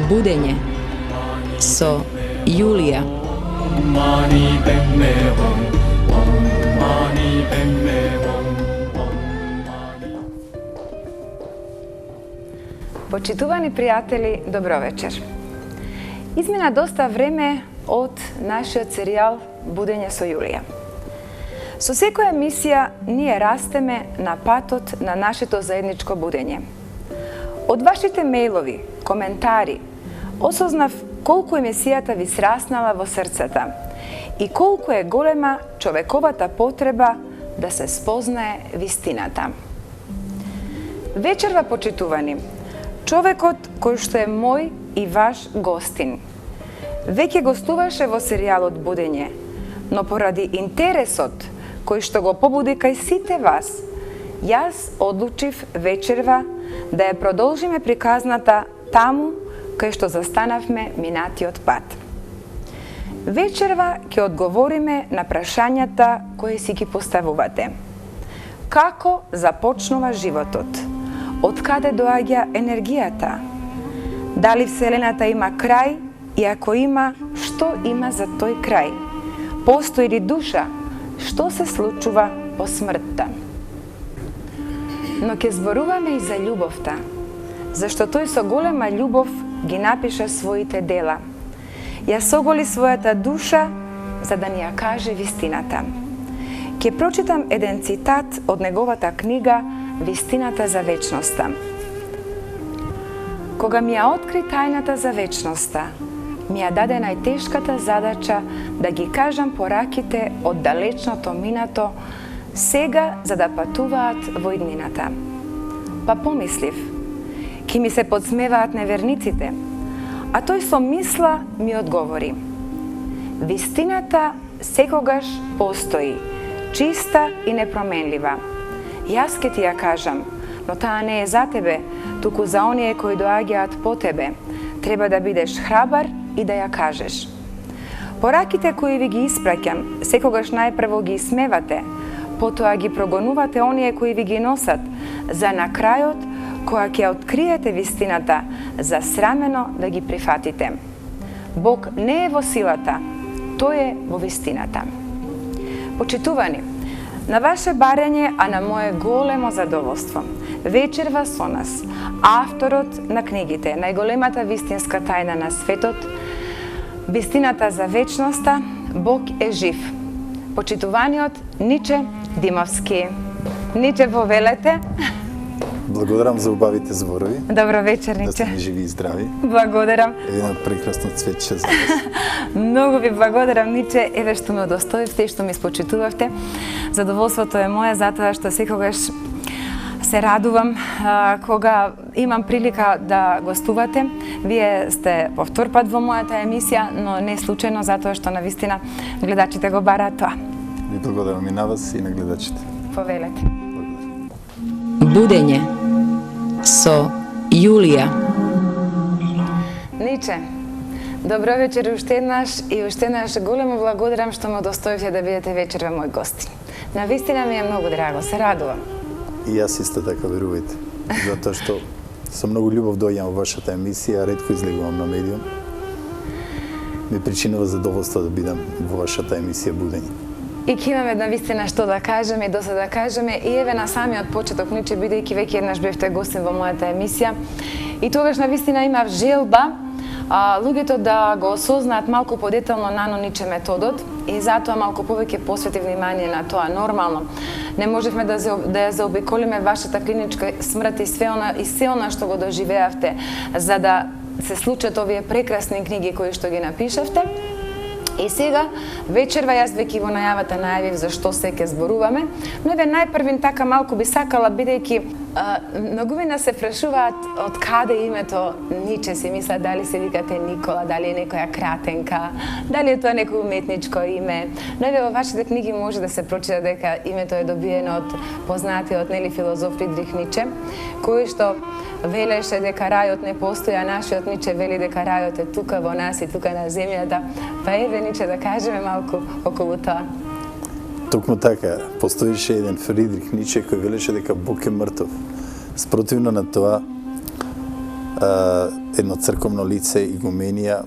Budenje so Julija. Почитувани пријатели, добро вечер. Измина доста време од нашиот серијал Будење со Јулија. Со секоја емисија ние растеме на патот на нашето заедничко будење. Од вашите мејлови, коментари, осознав колку емисијата ви сраснала во срцата и колку е голема човековата потреба да се спознае вистината. Вечерва, почитувани, човекот кој што е мој и ваш гостин веќе гостуваше во серијалот Будење, но поради интересот кој што го побуди кај сите вас, јас одлучив вечерва да ја продолжиме приказната таму кај што застанавме минатиот пат. Вечерва ќе одговориме на прашањата кои си ги поставувате. Како започнува животот? Од каде доаѓа енергијата? Дали Вселената има крај и ако има, што има за тој крај? Постои ли душа? Што се случува по смртта? Но ќе зборуваме и за љубовта, зашто тој со голема љубов ги напиша своите дела. Ја соголи својата душа за да ни ја каже вистината. Ќе прочитам еден цитат од неговата книга Вистината за вечноста. Кога ми ја откри тајната за вечноста, ми ја даде најтешката задача да ги кажам пораките од далечното минато, сега за да патуваат во иднината. Па помислив, ки ми се подсмеваат неверниците, а тој со мисла ми одговори. Вистината секогаш постои, чиста и непроменлива. Јас ке ти ја кажам, но таа не е за тебе, туку за оние кои доаѓаат по тебе. Треба да бидеш храбар и да ја кажеш. Пораките кои ви ги испраќам, секогаш најпрво ги смевате, потоа ги прогонувате оние кои ви ги носат, за на крајот, кога ќе откриете вистината, засрамено да ги прифатите. Бог не е во силата, тој е во вистината. Почитувани, на ваше барење, а на мое големо задоволство, вечерва со нас, авторот на книгите, најголемата вистинска тајна на светот, вистината за вечноста, Бог е жив. Почитуваниот Ниче Димовски. Ниче, повелете. Благодарам за убавите зборови. Добро вечер, Ниче. Да сте ни живи и здрави. Благодарам. Едно прекрасно цветче за вас. Многу ви благодарам, Ниче, еве што ме удостоивте и што ми спочитувавте. Задоволството е мое затоа што секогаш се радувам кога имам прилика да гостувате. Вие сте повтор пат во мојата емисија, но не случајно, затоа што навистина гледачите го бараат тоа. Ви благодарам и на вас и на гледачите. Повелете. Будење со Јулија. Ниче, добро вечер уште еднаш големо благодарам што ме удостоивте да бидете вечерва мој гости. Навистина ми е многу драго, се радувам. И јас исто така, верувајте. Затоа што со многу љубов доаѓам во вашата емисија, ретко излегувам на медиум. Ми причинува задоволство да бидам во вашата емисија Будење. И ќе имаме навистина што да кажеме и доста да кажеме. И еве на самиот почеток, Ниче, бидејќи веќе еднаш бевте гостин во мојата емисија, и тогаш навистина имав желба луѓето да го осознаат малку подетално нано Ниче методот и затоа малку повеќе посвети внимание на тоа. Нормално, не можевме да ја заобиколиме вашата клиничка смрт и се она што го доживеавте, за да се случат овие прекрасни книги кои што ги напишавте. И сега, вечерва, јас веќе во најавата најавив за што се ќе зборуваме, но еве најпрвин така малку би сакала, бидејќи многумина се прашуваат од каде името Ниче, си мислат дали се викате Никола, дали е некоја кратенка, дали е тоа некој уметничко име. Но еве во вашите книги може да се прочита дека името е добиено од познатиот филозоф Фридрих Ниче, кој што велеше дека рајот не постои, а нашиот Ниче вели дека рајот е тука во нас и тука на земјата. Па еве, Ниче, да кажеме малку околу тоа. Токму така, постоише еден Фридрих Ниче кој велеше дека Бог е мртов. Спротивно на тоа, едно црковно лице, игуменија,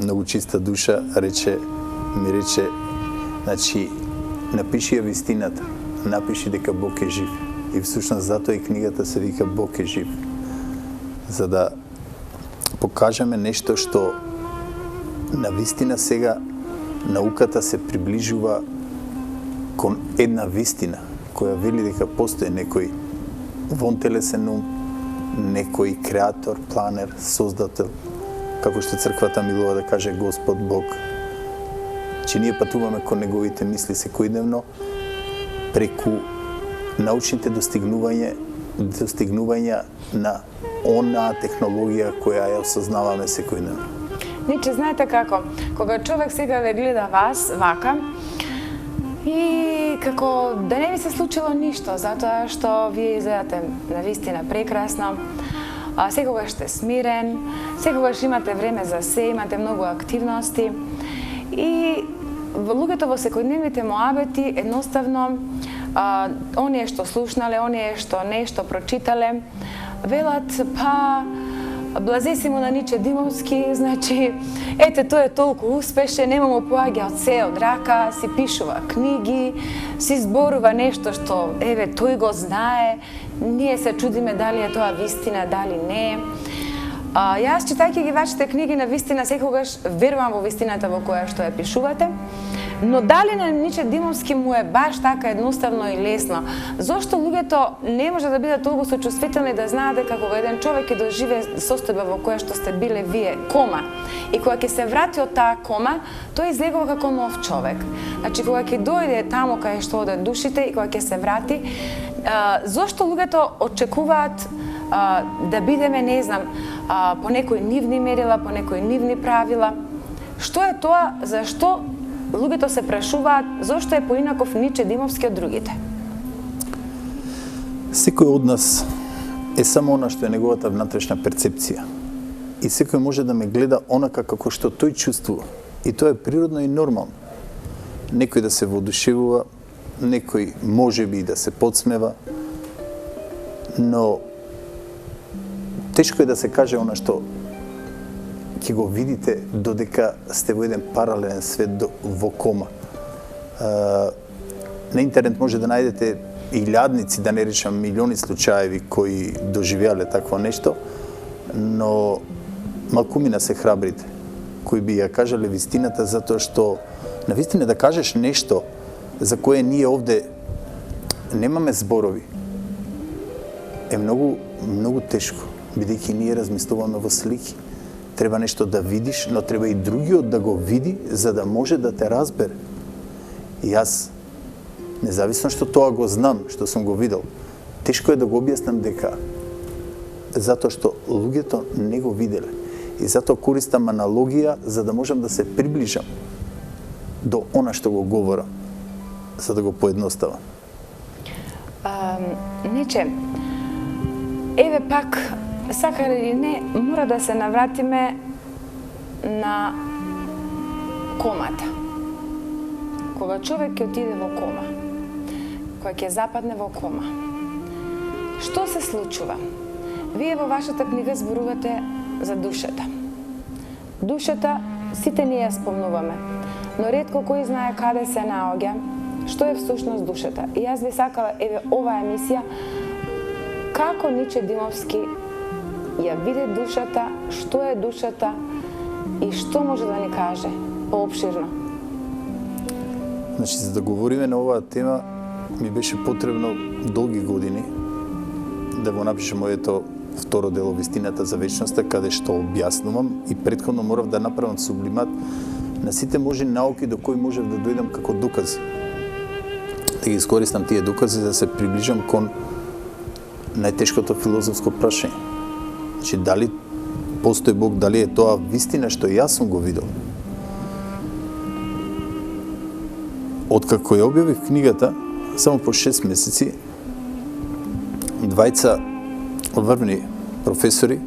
многу чиста душа, ми рече, значи, напиши ја вистината, напиши дека Бог е жив. И всушност затоа и книгата се вика Бог е жив. За да покажеме нешто што на вистина сега науката се приближува кон една вистина, која вели дека постои некој вонтелесен ум, некој креатор, планер, создател, како што црквата милува да каже Господ Бог. Че ние патуваме кон неговите мисли секојдневно преку научните достигнувања на онаа технологија која ја осознаваме секојдневно. Ниче, знаете како, кога човек сега ве гледа вас вака, и како да не ви се случило ништо, затоа што вие изгледате навистина прекрасно, секогаш сте смирен, секогаш имате време за се, имате многу активности и луѓето во секојдневните моабети едноставно оние што слушнале, оние што нешто прочитале, велат па блазе си му на Ниче Димовски, значи, ете, тој е толку успешен, нема му поаѓа од се од рака, си пишува книги, си зборува нешто што, еве, тој го знае, ние се чудиме дали е тоа вистина, дали не. Јас, читајќи ги вашите книги, на вистина секогаш верувам во вистината во која што ја пишувате, но дали на Ниче Димовски му е баш така едноставно и лесно? Зошто луѓето не може да бидат толку сочувствителни да знаат дека кога еден човек ќе доживее состојба во која што сте биле вие, кома, и кога ќе се врати од таа кома, тој излегува како нов човек. Значи, кога ќе дојде таму кај што одат душите и кога ќе се врати, зошто луѓето очекуваат да бидеме, не знам, по некои нивни мерила, по некои нивни правила? Што е тоа, зашто луѓето се прашуваат зошто е поинаков Ниче Димовски од другите? Секој од нас е само она што е неговата внатрешна перцепција. И секој може да ме гледа онака како што тој чувствува. И тоа е природно и нормално. Некој да се воодушевува, некој може би да се подсмева, но тешко е да се каже она што ќе го видите додека сте во еден паралелен свет во кома. На интернет може да најдете илјадници, да не речам милиони случаеви кои доживеале такво нешто, но малкумина се храбрите, кои би ја кажале вистината, затоа што на вистина да кажеш нешто за кое ние овде немаме зборови, е многу тешко, бидејќи ние размислуваме во слики. Треба нешто да видиш, но треба и другиот да го види, за да може да те разбере. И јас, независно што тоа го знам, што сум го видел, тешко е да го објаснам дека затоа што луѓето не го виделе. И затоа користам аналогија за да можам да се приближам до она што го говорам, за да го поедноставам. Ниче, еве пак, сакале или не, мора да се навратиме на комата. Кога човек ќе отиде во кома, кога ќе западне во кома, што се случува? Вие во вашата книга зборувате за душата. Душата, сите ние ја спомнуваме, но ретко кој знае каде се наоѓа, што е всушност душата. И јас би сакала, еве, оваа емисија, како Ниче Димовски ја виде душата, што е душата и што може да ни каже поопширно. Значи, за да говориме на оваа тема, ми беше потребно долги години да го напишам моето второ дело Вистината за вечноста, каде што објаснувам и претходно морав да направам сублимат на сите можни науки до кои можев да дојдам како докази. Да ги искористам тие докази за да се приближам кон најтешкото филозофско прашање. Значи, дали постои Бог, дали е тоа вистина што јас сум го видел. Откако ја објавив книгата, само по 6 месеци, двајца врвни професори,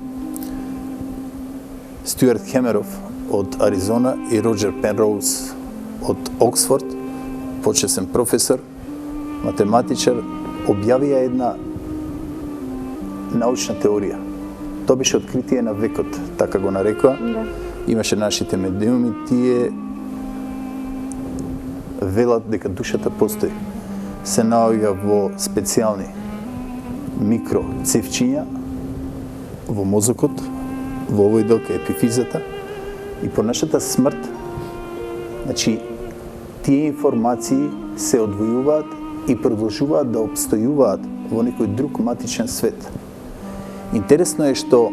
Стюарт Хемеров од Аризона и Роџер Пенроуз од Оксфорд, почесен професор, математичар, објавија една научна теорија. Тоа беше откритие на векот, така го нарекоа. Да. Имаше нашите медиуми, тие велат дека душата постои. Се наоѓа во специјални микроцевчиња во мозокот, во овој дел кај епифизата, и по нашата смрт, значи, тие информации се одвојуваат и продолжуваат да обстојуваат во некој друг матичен свет. Интересно е што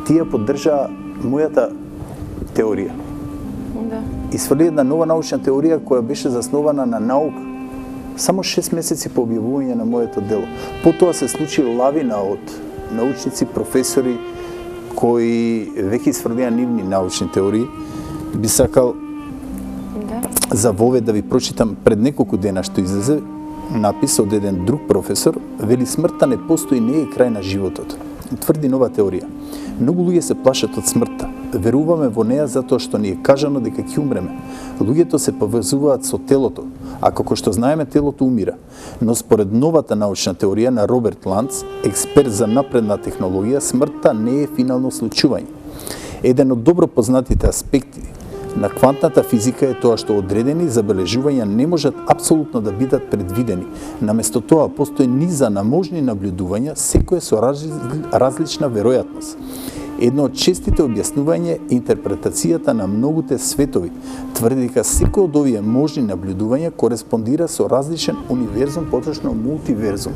тие поддржаа мојата теорија. Да. И сврли една нова научна теорија која беше заснована на наука. Само 6 месеци по објавување на моето дело. Потоа се случи лавина од научници, професори кои веќе сврлија нивни научни теории. Би сакал за вовед да ви прочитам пред неколку дена што излезе напис од еден друг професор, вели смртта не постои, не е крај на животот. Тврди нова теорија. Многу луѓе се плашат од смртта. Веруваме во неа затоа што ни е кажано дека ќе умреме. Луѓето се поврзуваат со телото, а како што знаеме телото умира. Но според новата научна теорија на Роберт Ланц, експерт за напредна технологија, смртта не е финално случување. Еден од добро познатите аспекти на квантната физика е тоа што одредени забележувања не можат апсолутно да бидат предвидени. Наместо тоа постои низа на можни наблюдувања, секој со различна веројатност. Едно од честите објаснување е интерпретацијата на многуте светови. Тврди дека секој од овие можни наблюдувања кореспондира со различен универзум, поточно мултиверзум.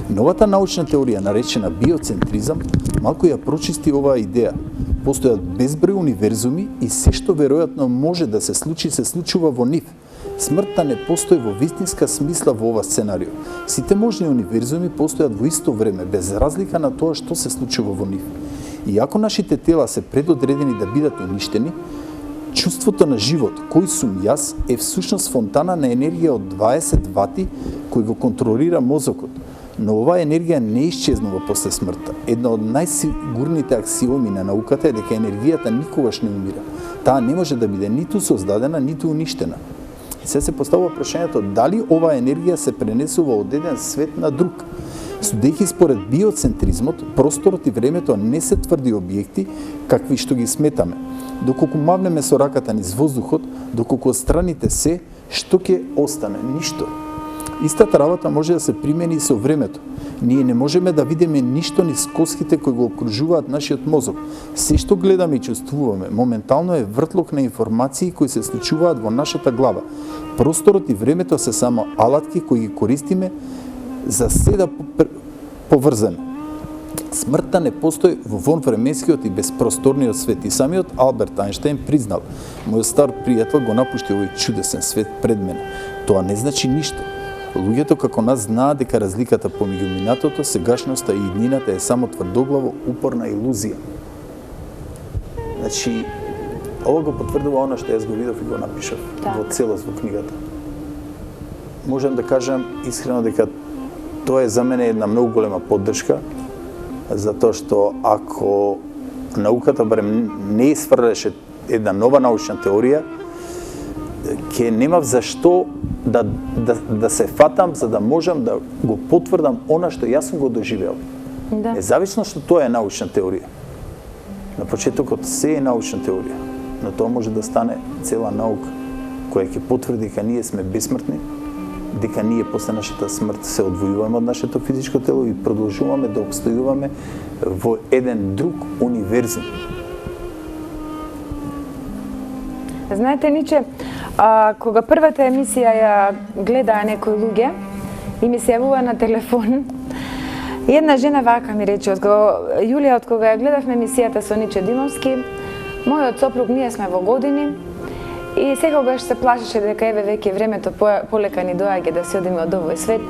Новата научна теорија, наречена биоцентризам, малку ја прочисти оваа идеја. Постојат безброј универзуми и се што веројатно може да се случи, се случува во нив. Смртта не постои во вистинска смисла во ова сценарио. Сите можни универзуми постојат во исто време, без разлика на тоа што се случува во нив. Иако нашите тела се предодредени да бидат уништени, чувството на живот, кој сум јас, е всушност фонтана на енергија од 20 вати кој го контролира мозокот. Но оваа енергија не исчезнува после смртта. Една од најсигурните аксиоми на науката е дека енергијата никогаш не умира. Таа не може да биде ниту создадена, ниту уништена. Се поставува прашањето дали оваа енергија се пренесува од еден свет на друг. Судејќи според биоцентризмот, просторот и времето не се тврди објекти какви што ги сметаме. Доколку мавнеме со раката низ воздухот, доколку отстраните се, што ќе остане? Ништо. Истата работа може да се примени и со времето. Ние не можеме да видиме ништо низ коските кои го окружуваат нашиот мозок. Се што гледаме и чувствуваме, моментално е вртлок на информации кои се случуваат во нашата глава. Просторот и времето се само алатки кои ги користиме за се да поврзане. Смртта не постои во вонвременскиот и безпросторниот свет. И самиот Алберт Ајнштајн признал: мојот стар пријател го напушти овој чудесен свет пред мене. Тоа не значи ништо. Луѓето како нас знаат дека разликата помеѓу минатото, сегашноста и иднината е само тврдоглаво упорна илузија. Значи, ова го потврдува она што јас го видов и го напишав во целост во книгата. Можам да кажам искрено дека тоа е за мене една многу голема поддршка, затоа што ако науката барем не изфрлеше една нова научна теорија, ќе немав зашто да се фатам за да можам да го потврдам она што јас сум го доживеал. Да. Независно што тоа е научна теорија. На почетокот се е научна теорија, но тоа може да стане цела наука која ќе потврди дека ние сме бесмртни, дека ние после нашата смрт се одвојуваме од нашето физичко тело и продолжуваме да обстојуваме во еден друг универзум. Знаете, Ниче, кога првата емисија ја гледаа некои луѓе и ми се јавува на телефон, една жена вака ми рече: Јулија, од кога ја гледавме емисијата со Ниче Димовски, мојот сопруг, ние сме во години и секогаш се плашеше дека еве веќе времето полека ни доаѓа да се одиме од овој свет.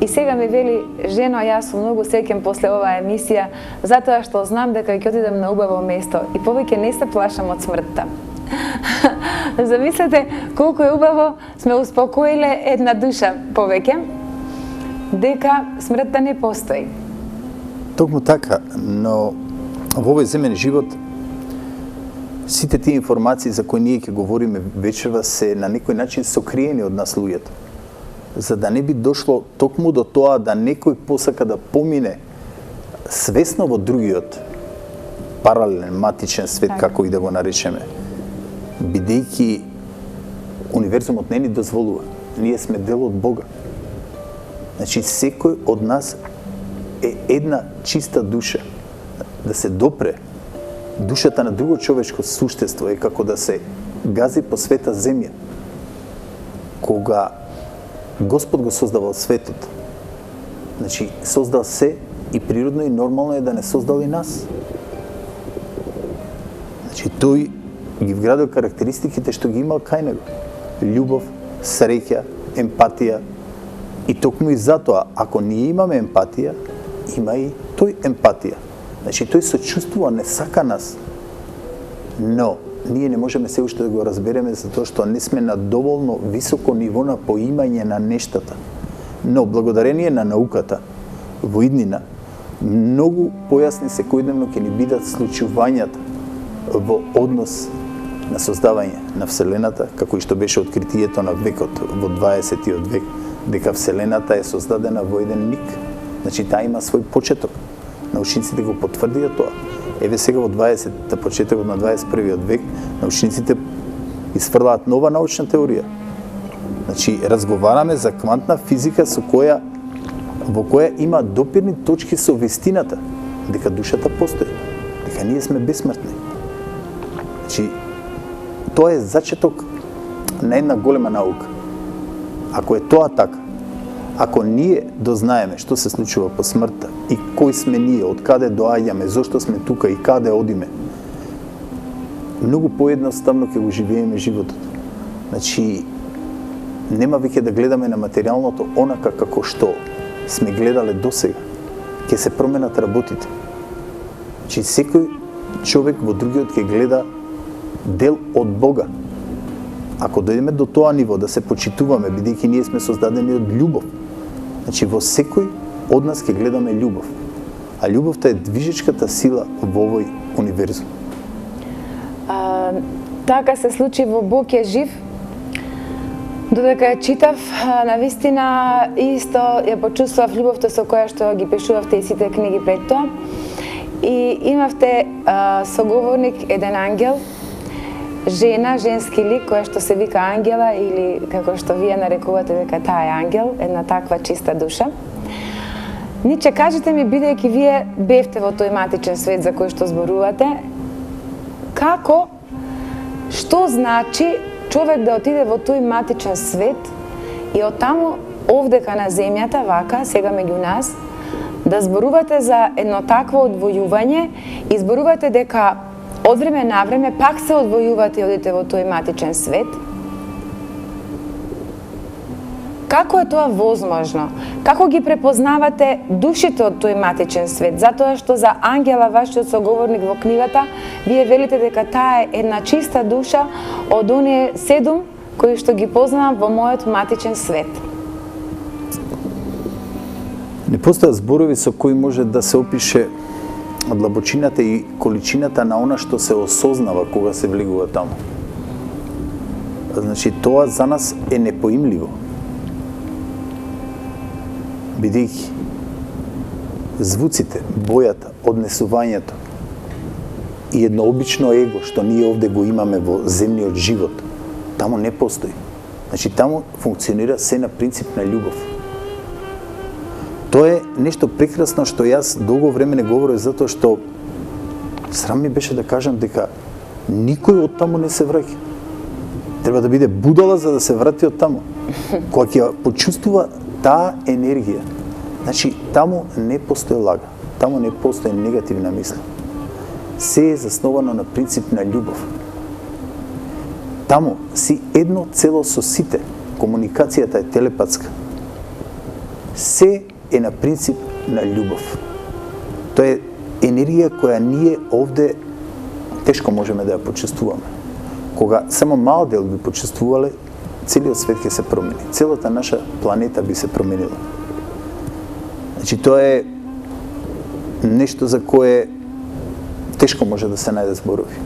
И сега ми вели: жено, јас сум многу среќен после оваа емисија, затоа што знам дека ќе одидам на убаво место и повеќе не се плашам од смртта. Замислете колку е убаво сме успокоиле една душа повеќе дека смртта не постои. Токму така, но во овој земен живот сите тие информации за кои ние ќе говориме вечерва се на некој начин сокриени од нас луѓето. За да не би дошло токму до тоа да некој посака да помине свесно во другиот паралелен, матичен свет, како и да го наречеме. Бидејќи универзумот не ни дозволува. Ние сме дел од Бога. Значи, секој од нас е една чиста душа. Да се допре душата на друго човечко суштество е како да се гази по света земја. Кога Господ го создавал светот, значи, создал се и природно и нормално е да не создал и нас. Значи, тој ги вградил карактеристиките што ги имал кај него. Љубов, среќа, емпатија. И токму и затоа, ако ние имаме емпатија, има и тој емпатија. Значи, тој сочувствува, не сака нас. Но, ние не можеме се уште да го разбереме затоа што не сме на доволно високо ниво на поимање на нештата. Но, благодарение на науката, во иднина, многу појасни секојдневно ќе ни бидат случувањата во однос на создавање на Вселената, како и што беше откритието на векот во 20-тиот век, дека Вселената е создадена во еден миг. Значи, таа има свој почеток. Научниците го потврдија тоа. Еве сега во 20-та почетокот на 21-виот век, научниците изфрлаат нова научна теорија. Значи, разговараме за квантна физика во која има допирни точки со вистината, дека душата постои, дека ние сме бесмртни. Значи, тоа е зачеток на една голема наука. Ако е тоа така, ако ние дознаеме што се случува по смртта и кои сме ние, од каде доаѓаме, зошто сме тука и каде одиме, многу поедноставно ќе го живееме животот. Значи, нема веќе да гледаме на материјалното онака како што сме гледале досега. Ќе се променат работите. Значи, секој човек во другиот ќе гледа дел од Бога. Ако дојдеме до тоа ниво да се почитуваме, бидејќи ние сме создадени од љубов, значи во секој од нас ќе гледаме љубов. А љубовта е движечката сила во овој универзум. Така се случи во Бог е жив. Додека ја читав, навистина исто ја почувствував љубовта со која што ги пишувавте и сите книги пред тоа. И имавте соговорник, еден ангел, жена, женски лик, која што се вика ангела или како што вие нарекувате дека таа е ангел, една таква чиста душа. Ниче, кажете ми, бидејќи вие бевте во тој матичен свет за кој што зборувате, како, што значи човек да отиде во тој матичен свет и оттаму овдека на земјата, вака, сега меѓу нас, да зборувате за едно такво одвојување и зборувате дека од време на време пак се одвојувате и одите во тој матичен свет. Како е тоа возможно? Како ги препознавате душите од тој матичен свет? Затоа што за ангела, вашиот соговорник во книгата, вие велите дека таа е една чиста душа од оние 7 кои што ги познавам во мојот матичен свет. Не постојат зборови со кои може да се опише длабочината и количината на она што се осознава кога се влегува таму. Значи, тоа за нас е непоимливо. Бидејќи звуците, бојата, однесувањето и едно обично его што ние овде го имаме во земниот живот, таму не постои. Значи, таму функционира се на принцип на љубов. Тоа е нешто прекрасно што јас долго време не говорев, затоа што срам ми беше да кажам дека никој од таму не се враќа. Треба да биде будала за да се врати од таму. Кога ќе почувствува таа енергија, значи таму не постои лага, таму не постои негативна мисла. Се е засновано на принцип на љубов. Таму си едно цело со сите, комуникацијата е телепатска. Се е на принцип на љубов. Тоа е енергија која ние овде тешко можеме да ја почувствуваме. Кога само мал дел би почувствувале, целиот свет ќе се промени. Целата наша планета би се променила. Значи, тоа е нешто за кое тешко може да се најде зборови.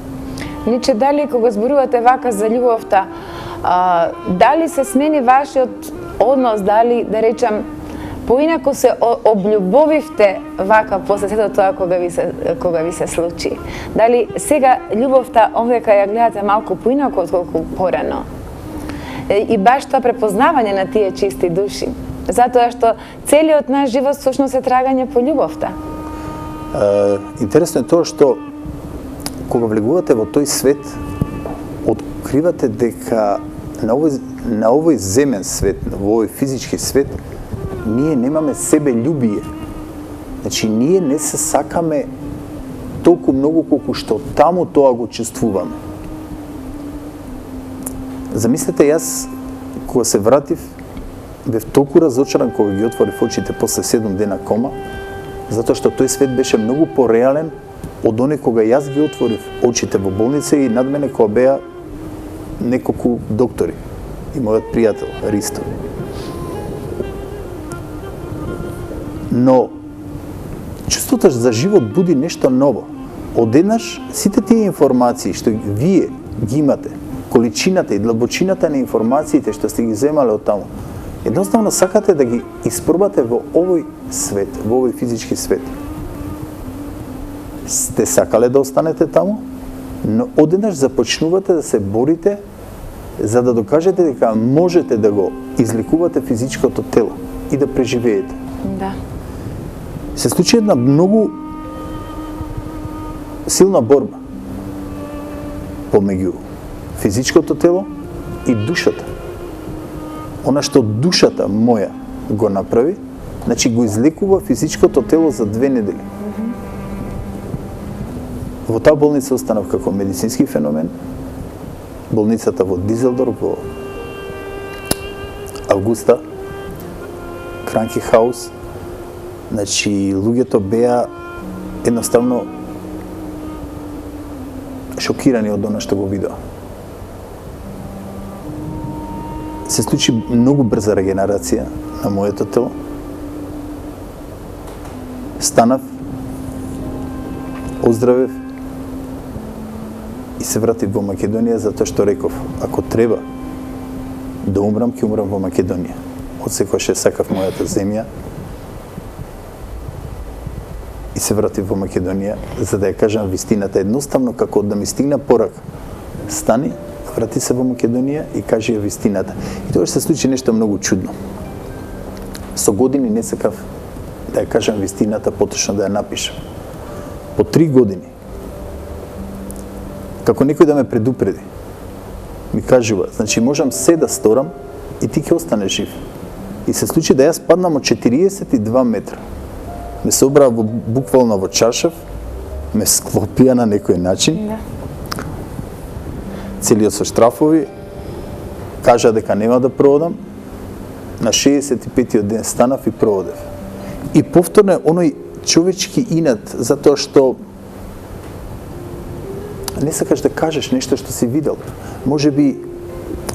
Ниче, дали кога зборувате вака за љубовта, дали се смени вашиот однос, дали, да речам, поинаку се облюбовивте вака после сето тоа кога ви се случи? Дали сега љубовта овдека ја гледате малку поинаку отколку порано? И баш тоа препознавање на тие чисти души, затоа што целиот наш живот всушност е трагање по љубовта. Интересно е тоа што кога влегувате во тој свет, откривате дека на овој земен свет, во овој физички свет, ние немаме себе љубие. Значи, ние не се сакаме толку многу колку што таму тоа го чувствуваме. Замислете, јас кога се вратив, бев толку разочаран кога ги отворив очите после 7 дена кома, затоа што тој свет беше многу пореален од оне кога јас ги отворив очите во болница и над мене кога беа неколку доктори и мојот пријател Ристо. Но чувството за живот буди нешто ново. Одеднаш сите тие информации што вие ги имате, количината и длабочината на информациите што сте ги земале од таму, едноставно сакате да ги испробате во овој свет, во овој физички свет. Сте сакале да останете таму, но одеднаш започнувате да се борите за да докажете дека можете да го излекувате физичкото тело и да преживеете. Да. Се случи една многу силна борба помеѓу физичкото тело и душата. Она што душата моја го направи, значи го излекува физичкото тело за 2 недели. Во таа болница останав како медицински феномен. Болницата во Дизелдорф, во Августа, Кранки хаус. Значи, луѓето беа едноставно шокирани од она што го видеа. Се случи многу брза регенерација на моето тело. Станав, оздравев и се вратив во Македонија затоа што реков, ако треба да умрам, ќе умрам во Македонија. Од секогаш сакав мојата земја и се вратив во Македонија за да ја кажам вистината, едноставно како да ми стигна порака. Стани, врати се во Македонија и кажи ја вистината. И тоа се случи нешто многу чудно. Со години не сакав да ја кажам вистината, поточно да ја напишам. По 3 години, како некој да ме предупреди, ми кажува, значи можам се да сторам и ти ќе останеш жив. И се случи да јас паднам од 42 метра. Ме се обраа буквално во чаршав, ме склопија на некој начин. Да. Целиот со штрафови, кажа дека нема да проодам. На 65-тиот ден станав и проодев. И повторно оној човечки инат, затоа што не сакаш да кажеш нешто што си видел. Може би,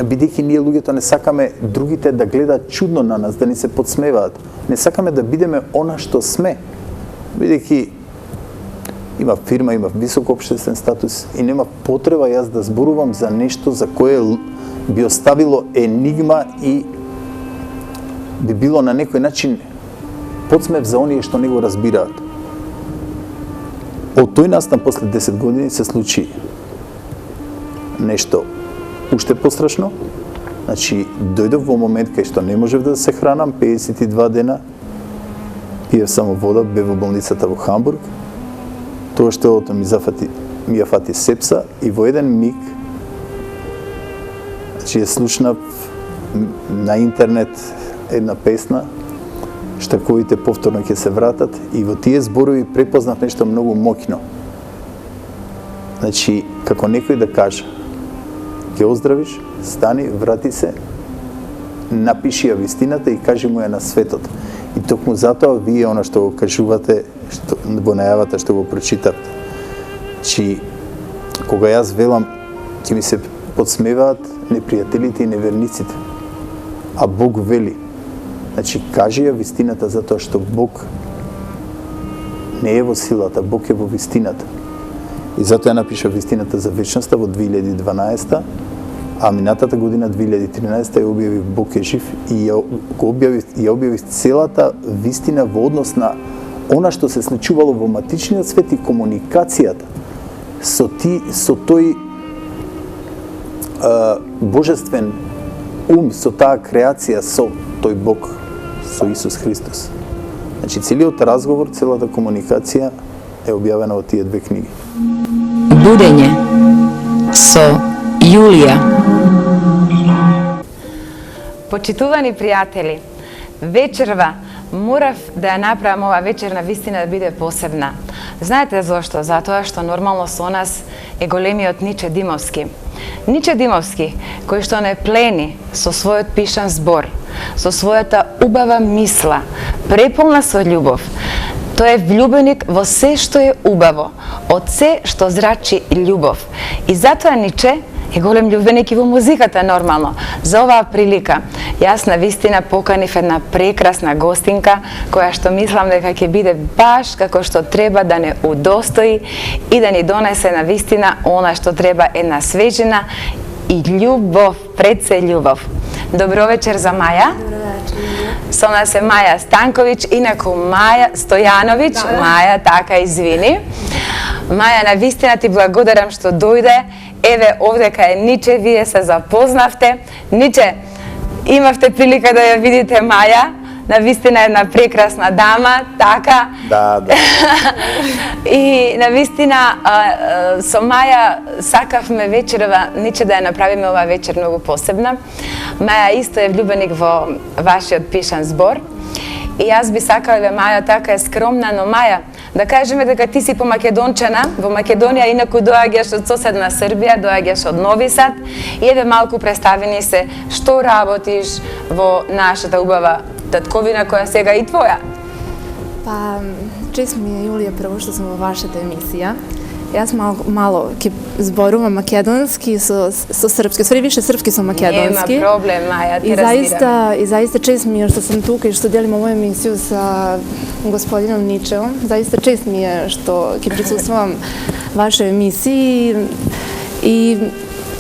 бидејќи ние луѓето не сакаме другите да гледаат чудно на нас, да ни се подсмеваат. Не сакаме да бидеме она што сме. Бидејќи има фирма, има висок општествен статус и нема потреба јас да зборувам за нешто за кое би оставило енигма и би било на некој начин подсмев за оние што не го разбираат. Од тој настан после 10 години се случи нешто уште пострашно. Значи, дојдов во момент кај што не можев да се хранам, 52 дена, пиев само вода, бев во болницата во Хамбург. Тоа што ми ја фати сепса и во еден миг, значи ја слушнав на интернет една песна, штаковите повторно ќе се вратат и во тие зборови препознав нешто многу моќно. Значи, како некој да каже, ќе оздравиш, стани, врати се, напиши ја вистината и кажи му ја на светот. И токму затоа вие она што го кажувате, што во најавата што го прочитавте. Значи, кога јас велам, ќе ми се подсмеваат непријателите и неверниците. А Бог вели, значи, кажи ја вистината затоа што Бог не е во силата, Бог е во вистината. И затоа ја напишав вистината за вечноста во 2012, А минатата година, 2013, ја објавив Бог е жив и ја објавив целата вистина во однос на она што се случувало во матичниот свет и комуникацијата со тој божествен ум, со таа креација, со тој Бог, со Исус Христос. Значи, целиот разговор, целата комуникација е објавена во тие две книги. Будење со Јулија. Почитувани пријатели, вечерва морав да ја направам ова вечер на вистина да биде посебна. Знаете зошто? Затоа што нормално со нас е големиот Ниче Димовски. Ниче Димовски, кој што не плени со својот пишан збор, со својата убава мисла, преполна со љубов. Тој е влюбеник во се што е убаво, од се што зрачи љубов. И затоа Ниче е голем љубеник и во музиката нормално. За оваа прилика, јас на вистина поканив една прекрасна гостинка, која што мислам дека ќе биде баш како што треба да не удостои и да ни донесе на вистина она што треба, една свежина и љубов, пред се љубов. Добро вечер за Маја. Добро вечер. Со нас е Маја Станковиќ, инаку Маја Стојановиќ. Маја, така, извини. Маја, на вистина ти благодарам што дојде. Еве, овдека е Ниче, вие се запознавте. Ниче, имавте прилика да ја видите Маја. На вистина една прекрасна дама, така? Да. И на вистина со Маја сакавме вечерва, Ниче, да ја направиме оваа вечер многу посебна. Маја исто е влюбеник во вашиот пишан збор. И јас би сакала, Маја така е скромна, но Маја, да кажеме дека ти си помакедончана, во Македонија, инаку доаѓаш од соседна Србија, доаѓаш од Нови Сад, и еве малку представи ни се што работиш во нашата убава татковина која сега е и твоја. Па, чест ми е, Јулија, прво што сум во вашата емисија. Јас malo ќе зборувам македонски со српски, сори више српски со македонски. Нема проблем, Маја, те разбирам. И заиста чест ми е што сум тука и што делим овој емисiju sa господином Ничеом. Заиста чест ми е што ќе присуствувам вашој емисiji и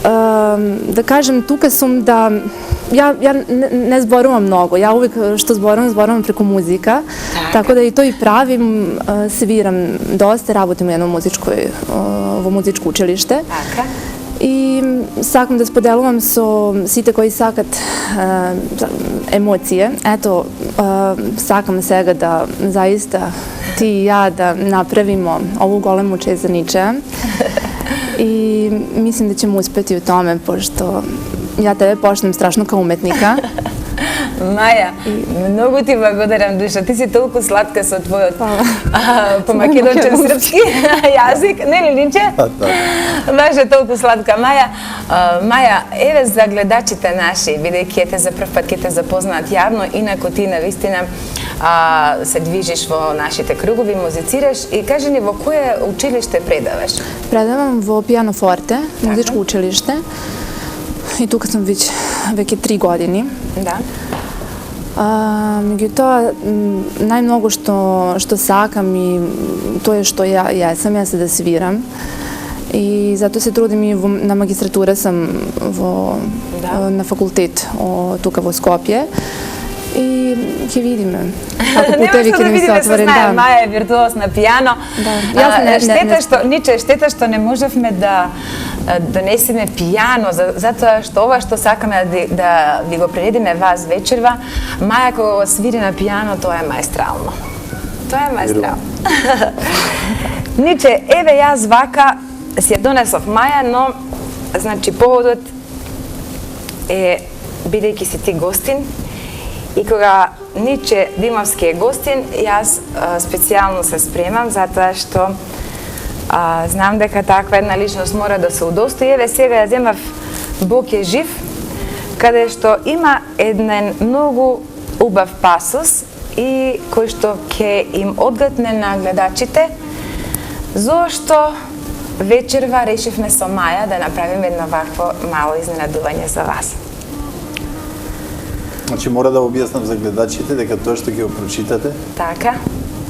да кажем, тука сум да ја не зборувам многу, ја увек што зборувам преку музика, така да и тој правим, свирам доста, работим во музичко училиште. Така. И сакам да споделувам со сите кои сакат емоcije. Ето, сакам сега да заиста ти и ја да направимо ову голему чест за Ничеа. И мислим да ćemo uspeti u tome, pošto ja tebe poštujem strašno kao umetnika. Маја, многу ти благодарам, душа. Ти си толку сладка со твојот по-македончен српски јазик. Не ли, Ниче? Баш е толку сладка. Маја, еве за гледачите наши, бидејќи те за прв пат ќе те запознаат јавно, инаку ти на вистина се движиш во нашите кругови, музицираш и кажи ни во кое училиште предаваш? Предавам во Pianoforte, музичко училиште. И тука сум веќе 3 години. Да. Меѓутоа, најмногу што сакам и тоа е што јесам, јас да свирам. И затоа се трудим и на магистратура сам на факултет тука во Скопје. И ќе видиме како путеви ќе ми се отворен. Маја е виртуоз на пијано. Штета што не можевме да донесеме пијано, затоа што ова што сакаме да ви го предадиме вас вечерва, Маја кога го свири на пијано, тоа е маестрално. Тоа е маестрално. Ниче, еве јас вака си ја донесов Маја, но значи поводот е бидејќи си ти гостин. И кога Ниче Димовски е гостин, јас специјално се спремам, затоа што знам дека таква една личност мора да се удостои. Еве сега ја земав Бог е жив, каде што има еден многу убав пасус и кој што ќе им одгатне на гледачите, зошто вечерва решивме со Маја да направиме едно вакво мало изненадување за вас. Значи, мора да објаснам за гледачите дека тоа што ќе го прочитате Така.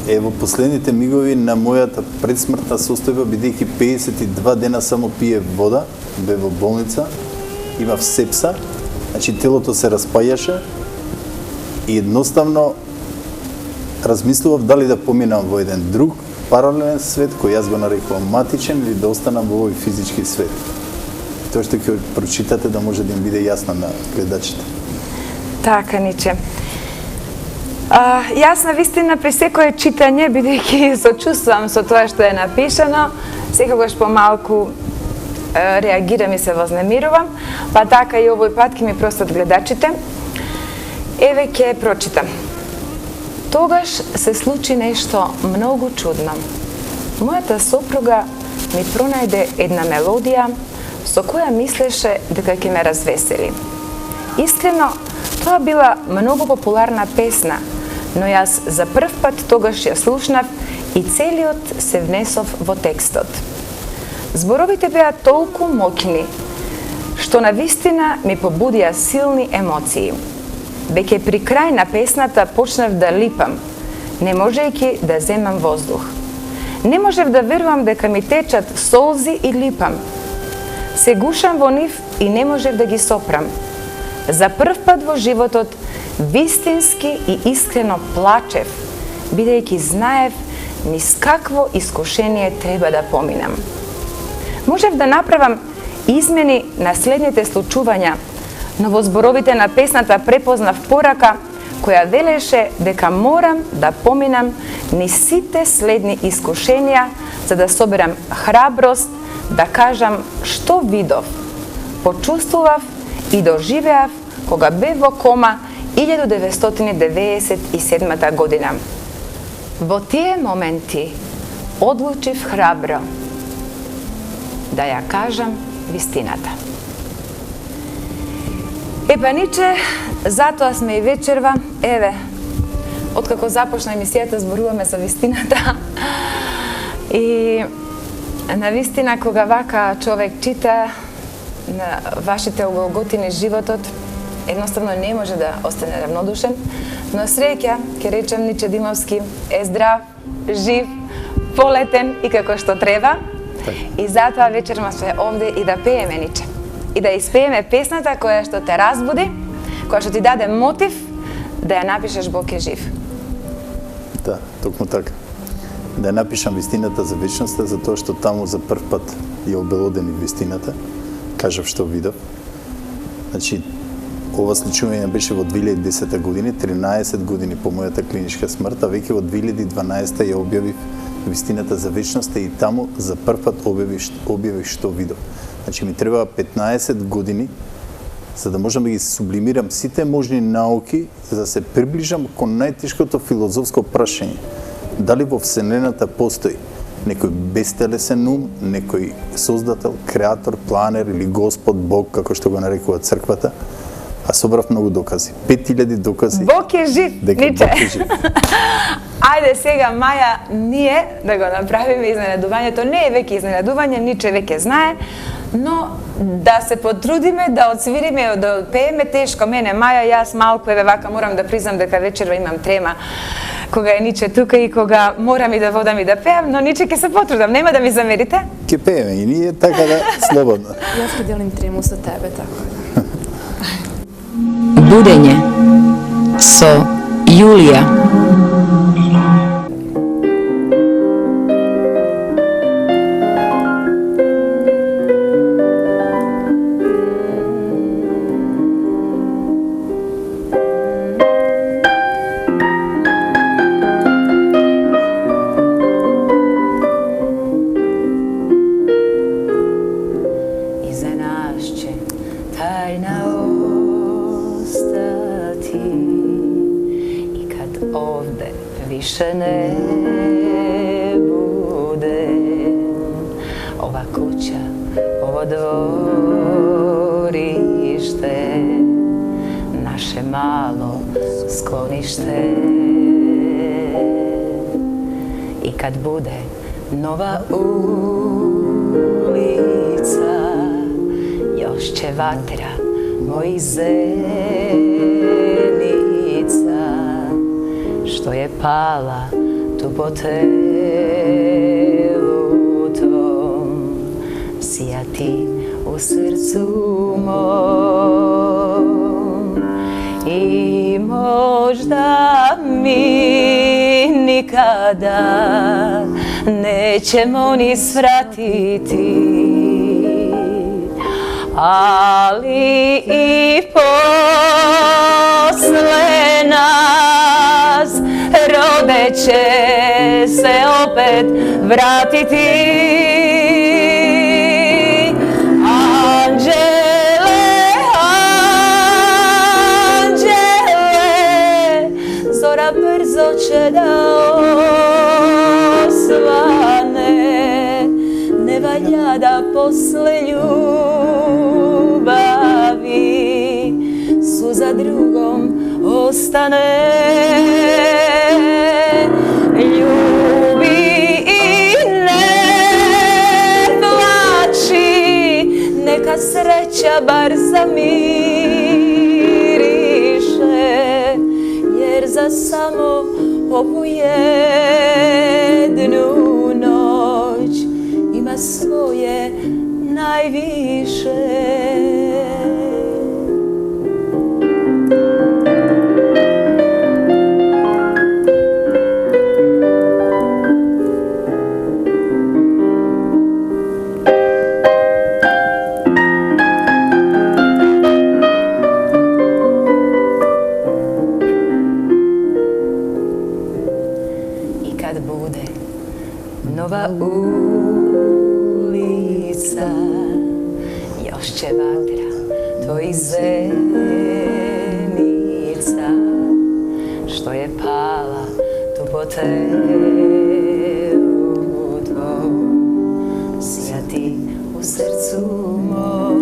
е во последните мигови на мојата предсмртна состојба, бидејќи 52 дена само пие вода, бе во болница имав сепса, значи телото се распајаше и едноставно размислував дали да поминам во еден друг паралелен свет кој јас го нарекувам матичен или да останам во овој физички свет. Тоа што ќе прочитате да може да им биде јасно на гледачите. Така, Ниче. Јас на вистина при секое читање, бидејќи сочувствувам со тоа што е напишано, секогаш помалку реагирам и се вознемирувам, па така и овој пат ќе ми простат гледачите. Еве ќе прочитам. Тогаш се случи нешто многу чудно. Мојата сопруга ми пронајде една мелодија со која мислеше дека ќе ме развесели. Искрено, тоа била многу популарна песна, но јас за прв пат тогаш ја слушнав и целиот се внесов во текстот. Зборовите беа толку моќни, што на вистина ми побудија силни емоции. Веќе при крај на песната почнав да липам, не можејќи да земам воздух. Не можев да верувам дека ми течат солзи и липам. Се гушам во нив и не можев да ги сопрам. За прв пат во животот вистински и искрено плачев, бидејќи знаев низ какво искушение треба да поминам. Можев да направам измени на следните случувања, но во зборовите на песната препознав порака која велеше дека морам да поминам низ сите следни искушенија за да соберам храброст да кажам што видов, почувствував и доживеав кога бев во кома 1997 година. Во тие моменти одлучив храбро да ја кажам вистината. Епа, Ниче, затоа сме и вечерва. Еве, откако започна емисијата, зборуваме за вистината. И на вистина, кога вака човек чита на вашите уголготини животот, едноставно не може да остане равнодушен, но среќа, ќе речем, Ниче Димовски е здрав, жив, полетен и како што треба. И затоа вечерма сме овде и да пееме, Ниче. И да испееме песната која што те разбуди, која што ти даде мотив да ја напишеш Бог е жив. Да, токму така. Да ја напишам вистината за вечноста, затоа што таму за прв пат ја обелодени вистината. Кажав што видов. Значи, ова случување беше во 2010 година, 13 години по мојата клиничка смрт, а веќе во 2012 ја објавив вистината за вечноста и таму за прв пат објавив што видов. Значи ми треба 15 години за да можам да ги сублимирам сите можни науки за да се приближам кон најтешкото филозофско прашање. Дали во Вселената постои некој бестелесен ум, некој создател, креатор, планер или Господ, Бог, како што го нарекува црквата? А собрав многу докази. 5000 докази. Бог е жив, дека Ниче. Бог е жив. Ајде сега, Маја, ние да го направиме изненадувањето. Не е веќе изненадување, Ниче веќе знае, но да се потрудиме, да отсвириме, да пееме тешко. Мене, Маја, јас малку, еве вака, морам да признам дека вечерва имам трема кога е Ниче тука и кога морам и да водам и да пеам, но Ниче ќе се потрудам, нема да ми замерите. Ке пееме и ние така да слободно. Јас ќе делим трему со тебе, така да. Будење со Јулија. Više ne bude ova kuća, ovo dvorište, naše malo sklonište. I kad bude nova ulica, još će vatra mojih zenica, što je pala tu po telu tom, sijati u u srcu mom. I možda mi nikada nećemo ni svratiti, ali i posle nas rode će se opet vratiti. Anđele, anđele, zora brzo će da osvane, ne valja da posle ljubavi suza drugom ostane. Ljubi i ne plači, neka sreća bar zamiriše, jer za samo ovu jednu noć ima svoje najviše. Nova ulica, još će vatra tvojih zenica, što je pala tu po telu tvom, sjati u srcu mom.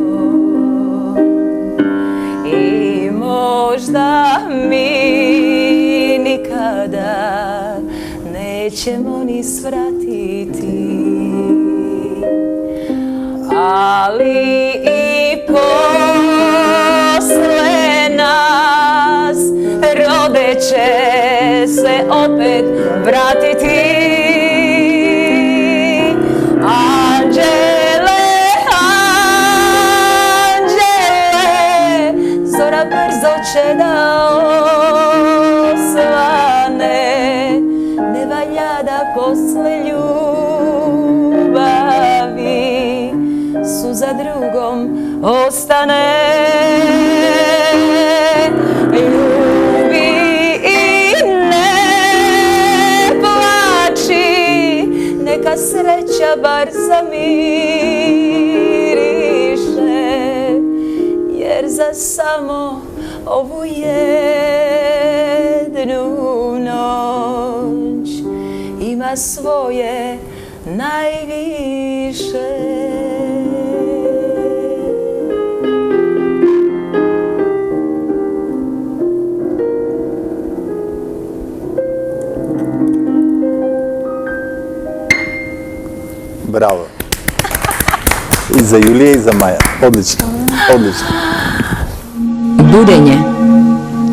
I možda mi nikada nećemo ni svratiti, ali i posle nas rode će se opet vratiti. Anđele, anđele, zora brzo će da osvane, ne valja da posle ljubavi suza drugom ostane. Ljubi i ne plači, neka sreća bar zamiriše, jer za samo ovu jednu noć ima svoje najviše. Bravo. I za Julija i za Maja. Odlično, odlično. Budenje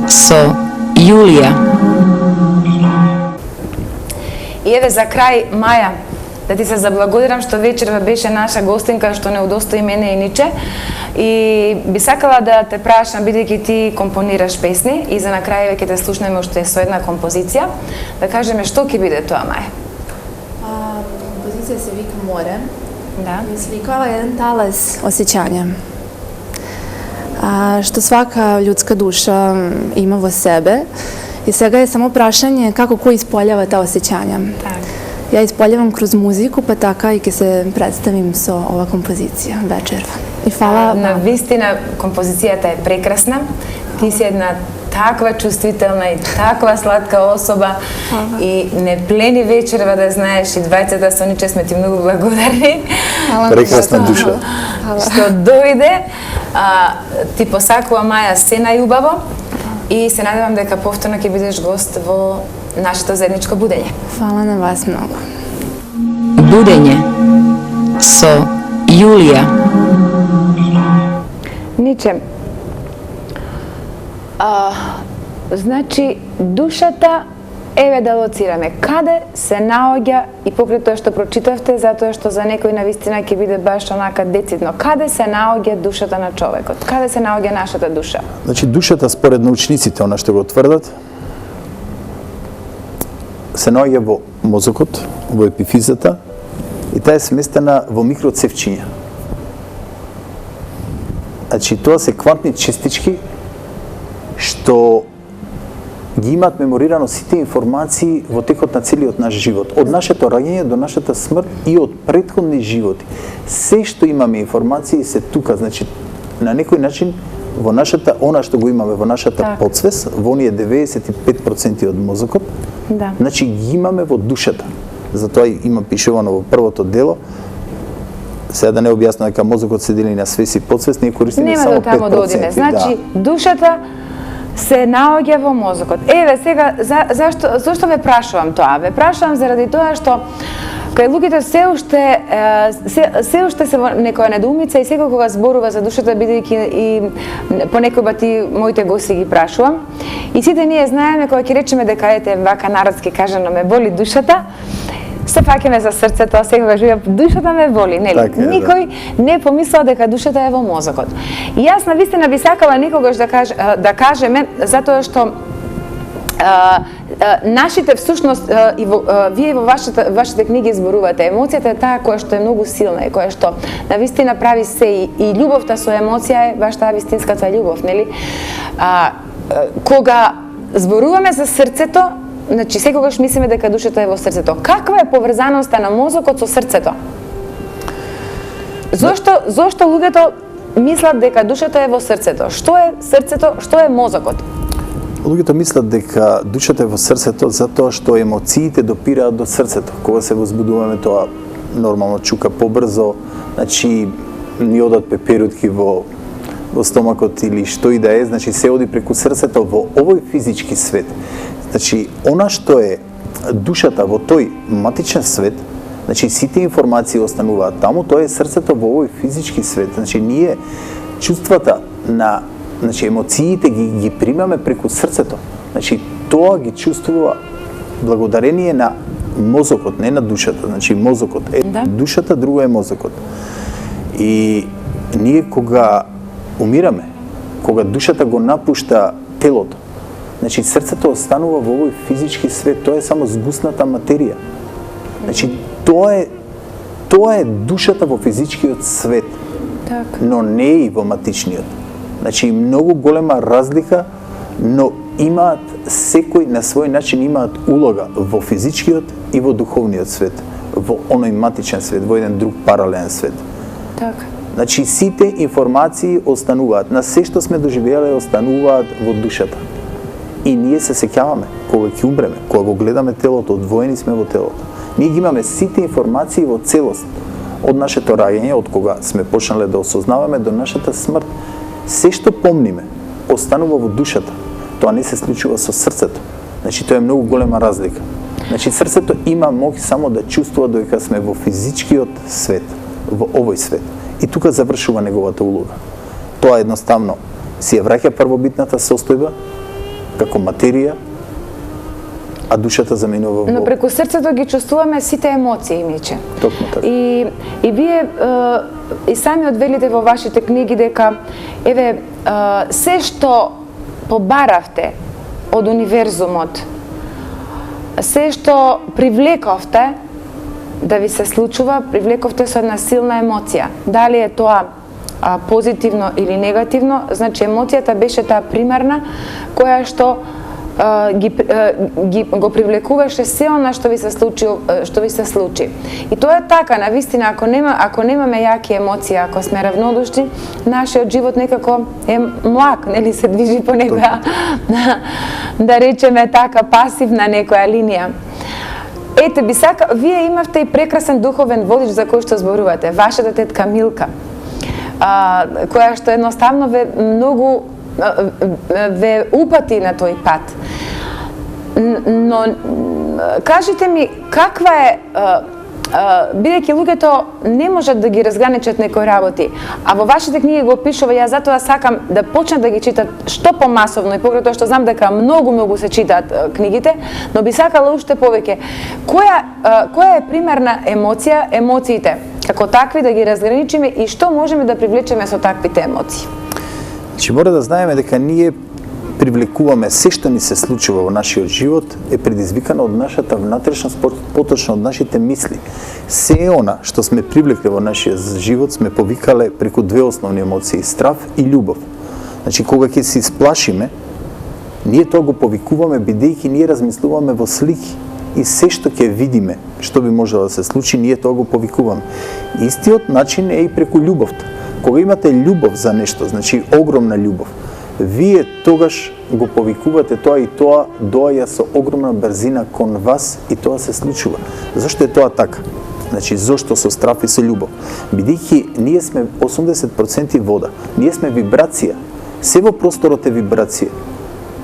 so Julija. I evo za kraj, Maja, da ti se zabлагодарам što вечерва беше наша гостинка, што не удостои мене и Ниче. И би сакала да те прашам, бидејќи ти компонираш песни, и за на крај ќе те слушнеме уште со една композиција, да кажеме што ќе биде тоа, Маја? Kompozicija se vika More. Da. I slikava jedan talas osjećanja. Što svaka ljudska duša ima vo sebe. I svega je samo prašanje kako ko ispoljava ta osjećanja. Tak. Ja ispoljavam kroz muziku, pa така i kad se predstavim sa ova kompozicija večerva. I hvala На vam. вистина композицијата е прекрасна. Ти си една таква чувствителна и таква сладка особа и не плени вечерва, да знаеш, и двајцата со Ниче сме ти многу благодарни. Прекрасна душа. Што дојде, ти посакува Маја се најубаво и се надевам дека повторно ќе бидеш гост во нашето заедничко будење. Hvala na vas mnogo. Budenje so Julija. Ниче, значи душата Еве да лоцираме каде се наоѓа и покрај тоа што прочитавте, затоа што за некој навистина ќе биде баш онака децидно. Каде се наоѓа душата на човекот? Каде се наоѓа нашата душа? Значи, душата, според научниците, она што го тврдат, се наоѓа во мозокот, во епифизата, и таа е сместена во микроцевчиња. Значи, тоа се квантни частички што ги имаат меморирано сите информации во текот на целиот наш живот. Од нашето раѓање до нашата смрт и од претходни животи. Се што имаме информации се тука, значи, на некој начин во нашата, она што го имаме во нашата подсвест, во оние 95% од мозокот, Да. значи ги имаме во душата. Затоа има пишувано во првото дело. Сега да не објаснам дека мозокот се дели на свест и подсвест, ние користиме Нема само до таму 5%. да одиме. Значи, душата се наоѓа во мозокот. Еве сега зашто ве прашувам тоа? Ве прашувам заради тоа што кај луѓето се уште се во некоја недоумица и секој кога зборува за душата, бидејќи и понекој бати моите гости ги прашувам. И сите ние знаеме кога ќе речеме дека ете вака народски кажано ме боли душата, се фаќаме за срцето, секогаш живеам, душата ме боли, нели? Така е, да. Никој не помислил дека душата е во мозокот. И јас навистина би сакала некогаш да кажеме, затоа што нашите всушност и вие во вашите книги зборувате, емоцијата е таа која што е многу силна и која што навистина прави се и љубовта со емоција е баш таа вистинската љубов, нели? Кога зборуваме за срцето, значи секогаш мислиме дека душата е во срцето. Каква е поврзаноста на мозокот со срцето? Зошто луѓето мислат дека душата е во срцето? Што е срцето, што е мозокот? Луѓето мислат дека душата е во срцето затоа што емоциите допираат до срцето. Кога се возбудуваме, тоа нормално чука побрзо, значи ни одат пеперутки во стомакот или што и да е, значи се оди преку срцето во овој физички свет. Значи, она што е душата во тој матичен свет, значи сите информации остануваат таму, тоа е срцето во овој физички свет. Значи, ние чувствата на, значи емоциите ги примаме преку срцето. Значи, тоа ги чувствува благодарение на мозокот, не на душата. Значи, мозокот е душата, друго е мозокот. И ние кога умираме, кога душата го напушта телото, значи срцето останува во овој физички свет, тоа е само згусната материја. Значи тоа е душата во физичкиот свет, но не и во матичниот. Значи многу голема разлика, но имаат секој на свој начин имаат улога во физичкиот и во духовниот свет, во оној матичен свет, во еден друг паралелен свет. Така. Значи сите информации остануваат, на се што сме доживеале остануваат во душата. И ние се сеќаваме кога ќе умреме, кога го гледаме телото, одвоени сме во телото. Ние ги имаме сите информации во целост, од нашето раѓање, од кога сме почнале да осознаваме до нашата смрт. Се што помниме останува во душата. Тоа не се случува со срцето. Значи тоа е многу голема разлика. Значи срцето има моќ само да чувствува додека сме во физичкиот свет, во овој свет. И тука завршува неговата улога. Тоа едноставно си ја враќа првобитната состојба како материја, а душата заменува во... Но преку срцето ги чувствуваме сите емоции, Миче. Токму така. И вие и сами одвелите во вашите книги дека еве се што побаравте од универзумот, се што привлековте да ви се случува, привлековте со една силна емоција. Дали е тоа позитивно или негативно, значи емоцијата беше таа примерна која што го привлекуваше се она што ви се случи. И тоа е така, навистина, ако немаме јаки емоции, ако сме равнодушни, нашиот живот некако е млак, нели се движи по некоја, да речеме така, пасивна некоја линија. Ете, вие имавте и прекрасен духовен водич за кој што зборувате, вашата тетка Милка, која што едноставно ве упати на тој пат. Но кажете ми, каква е бидејќи луѓето не можат да ги разграничат некои работи, а во вашите книги го пишува, ја затоа сакам да почнат да ги читат што помасовно и покрај тоа што знам дека многу се читаат книгите, но би сакала уште повеќе. Која е примерна емоција, емоциите како такви да ги разграничиме и што можеме да привлечеме со таквите емоции? Значи, мора да знаеме дека ние привлекуваме се што ни се случува во нашиот живот е предизвикано од нашата внатрешност, поточно од нашите мисли. Се она што сме привлекле во нашиот живот сме повикале преку две основни емоции, страв и љубов. Значи, кога ќе се исплашиме, ние тоа го повикуваме бидејќи ние размислуваме во слики и се што ќе видиме, што би можело да се случи, ние тоа го повикуваме. Истиот начин е и преку љубовта. Кога имате љубов за нешто, значи огромна љубов, вие тогаш го повикувате тоа и тоа доаѓа со огромна брзина кон вас и тоа се случува. Зошто е тоа така? Значи, зошто со страв и со љубов? Бидејќи ние сме 80% вода, ние сме вибрација, се во просторот е вибрација.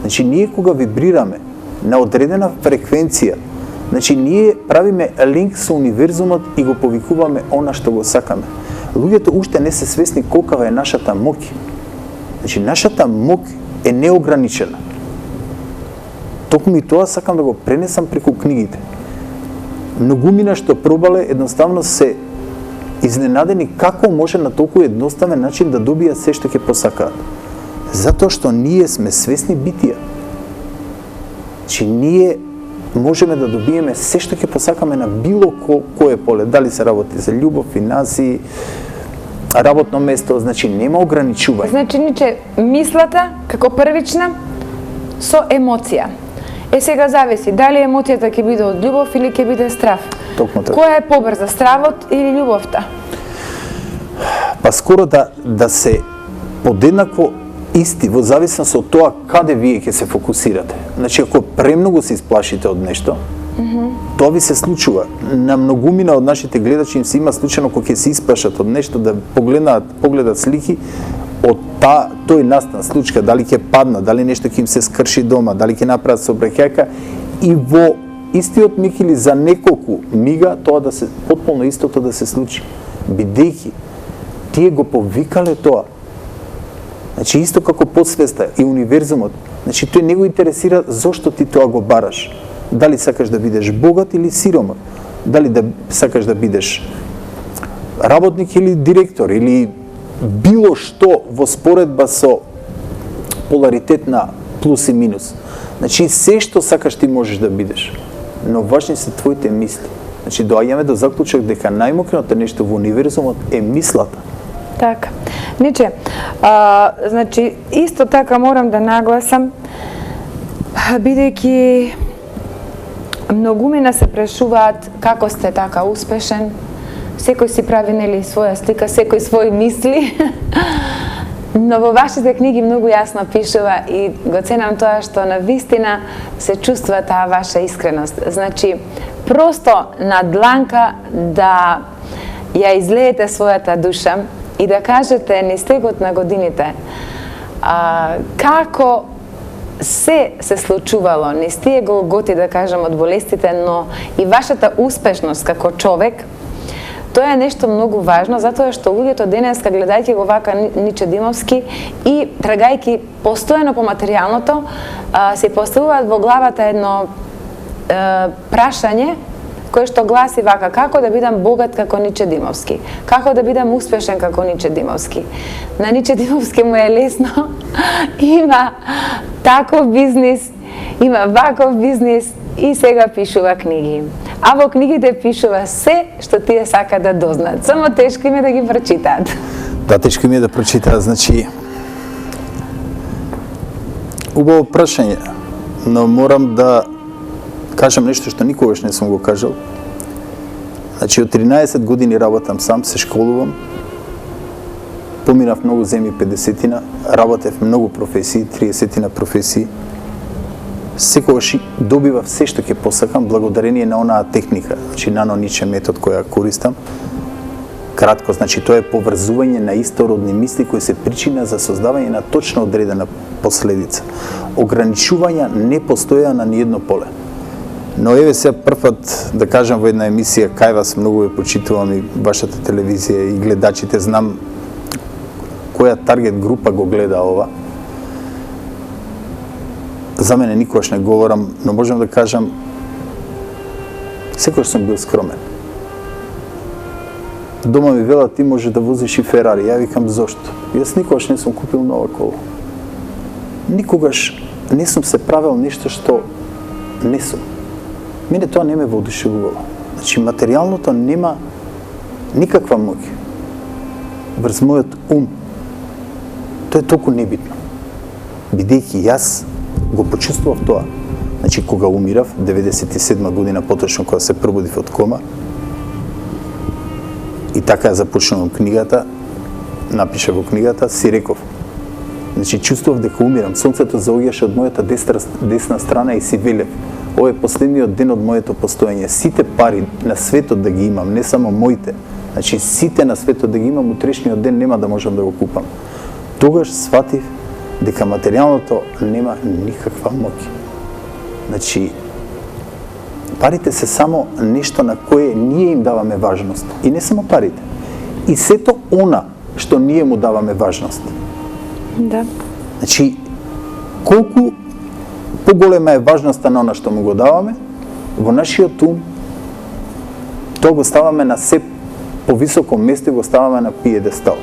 Значи, ние кога вибрираме на одредена фреквенција, значи, ние правиме линк со универзумот и го повикуваме она што го сакаме. Луѓето уште не се свесни колкава е нашата моќ. Значи, нашата моќ е неограничена. Токму и тоа сакам да го пренесам преку книгите. Многумина што пробале едноставно се изненадени како може на толку едноставен начин да добијат се што ќе посакаат. Затоа што ние сме свесни битија. Значи, ние можеме да добиеме се што ќе посакаме на било кое поле, дали се работи за љубов, финанси, работно место, значи нема ограничување. Значи, Ниче, мислата како првична со емоција. Сега зависи дали емоцијата ќе биде од љубов или ќе биде страв. Токму така. Која е побрза, стравот или љубовта? Па скоро да се подеднакво исти во зависност од тоа каде вие ќе се фокусирате. Значи, ако премногу се исплашите од нешто, тоа ви се случува. На многумина од нашите гледачи им се има случајно кога ќе се исплашат од нешто да погледат слики од тој настан случка, дали ќе падна, дали нешто ќе им се скрши дома, дали ќе направат сообраќајка и во истиот миг или за неколку мига тоа да се потполно истото да се случи. Бидејќи тие го повикале тоа. Значи, исто како подсвеста и универзумот, значи, тој не го интересира зошто ти тоа го бараш. Дали сакаш да бидеш богат или сиромат, дали да сакаш да бидеш работник или директор, или било што во споредба со поларитет на плюс и минус. Значи, се што сакаш ти можеш да бидеш, но важни се твоите мисли. Значи, доаѓаме до заклучок дека најмокреното нешто во универзумот е мислата. Така. Ниче, значи, исто така морам да нагласам, бидејќи многумина се прашуваат како сте така успешен, секој си прави нели своја слика, секој своји мисли, но во вашите книги многу јасно пишува и го ценам тоа што на вистина се чувствува таа ваша искреност. Значи, просто на дланка да ја излеете својата душа и да кажете низ текот на годините како се случувало низ тие голготи, да кажам, од болестите, но и вашата успешност како човек, тоа е нешто многу важно, затоа што луѓето денеска, гледајќи го вака Ниче Димовски и трагајќи постојано по материјалното, се поставуваат во главата едно прашање кое што гласи вака: како да бидам богат како Ниче Димовски? Како да бидам успешен како Ниче Димовски? На Ниче Димовски му е лесно, има таков бизнис, има ваков бизнис и сега пишува книги. А во книгите пишува се што тие сака да дознаат. Само тешко им е да ги прочитаат. Да, тешко им е да прочитаат, значи убаво прашање, но морам да кажам нешто што никогаш не сум го кажал. Значи, од 13 години работам сам, се школувам, поминав многу земји, 50-тина, работев многу професии, 30-тина професии. Секогаш добивав се што ќе посакам благодарение на онаа техника, значи нано-ниче метод која користам. Кратко, значи, тоа е поврзување на истородни мисли кои се причина за создавање на точно одредена последица. Ограничувања не постоја на ниедно поле. Но еве се прв пат да кажам во една емисија, кај вас многу ја почитувам и вашата телевизија и гледачите, знам која таргет група го гледа ова. За мене никогаш не говорам, но можам да кажам секогаш сум бил скромен. Дома ми велат, ти може да возиш и Ферари. Ја викам, зошто? Јас никогаш не сум купил нова кола. Никогаш не сум се правил нешто што не сум. Мене тоа не ме воодушевувало. Значи, материјалното нема никаква моќ врз мојот ум. Тоа е толку небитно. Бидејќи јас го почувствував тоа. Значи, кога умирав, 97 година поточно, кога се пробудив од кома, и така ја започнувам книгата, напиша во книгата, си реков. Значи, чувствував дека умирам. Сонцето заоѓаше од мојата десна страна и си велев. Ова е последниот ден од моето постоење. Сите пари на светот да ги имам, не само моите. Значи, сите на светот да ги имам, утрешниот ден нема да можам да го купам. Тогаш сватив дека материјалното нема никаква моќ. Значи, парите се само нешто на кое ние им даваме важност. И не само парите. И сето она што ние му даваме важност. Да. Значи, колку поголема е важноста на она што му го даваме, во нашиот ум, тоа го ставаме на се повисоко место и го ставаме на пиедестал.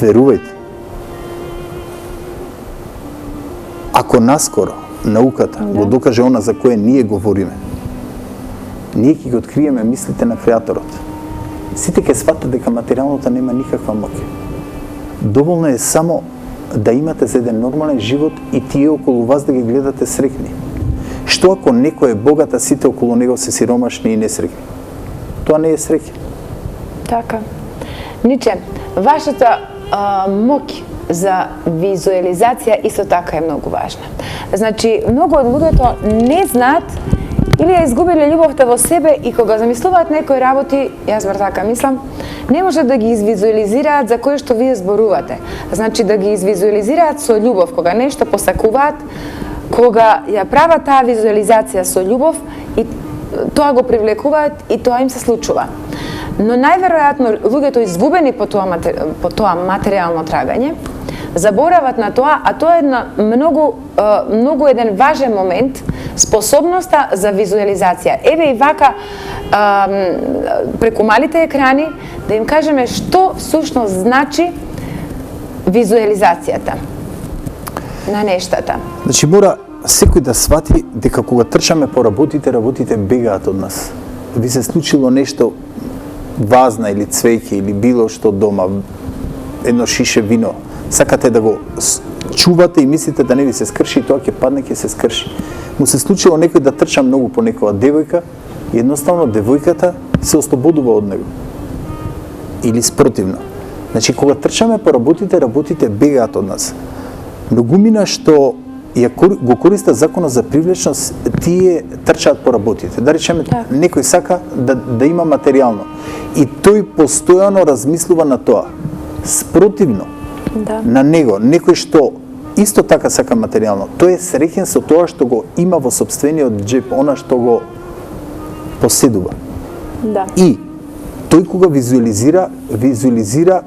Верувајте, ако наскоро науката го докаже она за кое ние говориме, ние ќе ги откриеме мислите на Креаторот. Сите ќе сватат дека материјалното нема никаква моќ. Доволно е само да имате за еден нормален живот и тие околу вас да ги гледате среќни. Што ако некој е богат, а сите околу него се сиромашни и несреќни? Тоа не е среќа. Така. Ниче, вашата моќ за визуализација исто така е многу важна. Значи, многу од луѓето не знаат или ја изгубиле љубовта во себе и кога замислуваат некои работи, јас бар така мислам, не може да ги извизуализираат за кое што вие зборувате. Значи, да ги извизуализираат со љубов, кога нешто посакуваат, кога ја прават таа визуализација со љубов и тоа го привлекуваат и тоа им се случува. Но најверојатно луѓето изгубени по тоа материјално трагање заборават на тоа, а тоа е многу еден важен момент, способноста за визуализација. Еве и вака преку малите екрани да им кажеме што всушност значи визуализацијата на нештата. Значи, мора секој да свати дека кога трчаме по работите, работите бегаат од нас. Ви се случило нешто, вазна или цвеќе или било што дома, едно шише вино, сакате да го чувате и мислите да не ви се скрши, и тоа ќе падне, ќе се скрши. Му се случило некој да трча многу по некоја девојка и едноставно девојката се ослободува од него. Или спротивно. Значи, кога трчаме по работите, работите бегаат од нас. Многумина што го користа законот за привлечност, тие трчаат по работите. Да речеме, некој сака да има материјално и тој постојано размислува на тоа. Спротивно на него, некој што исто така сака материјално, тој е среќен со тоа што го има во сопствениот џеп, она што го поседува. Да. И тој кога визуализира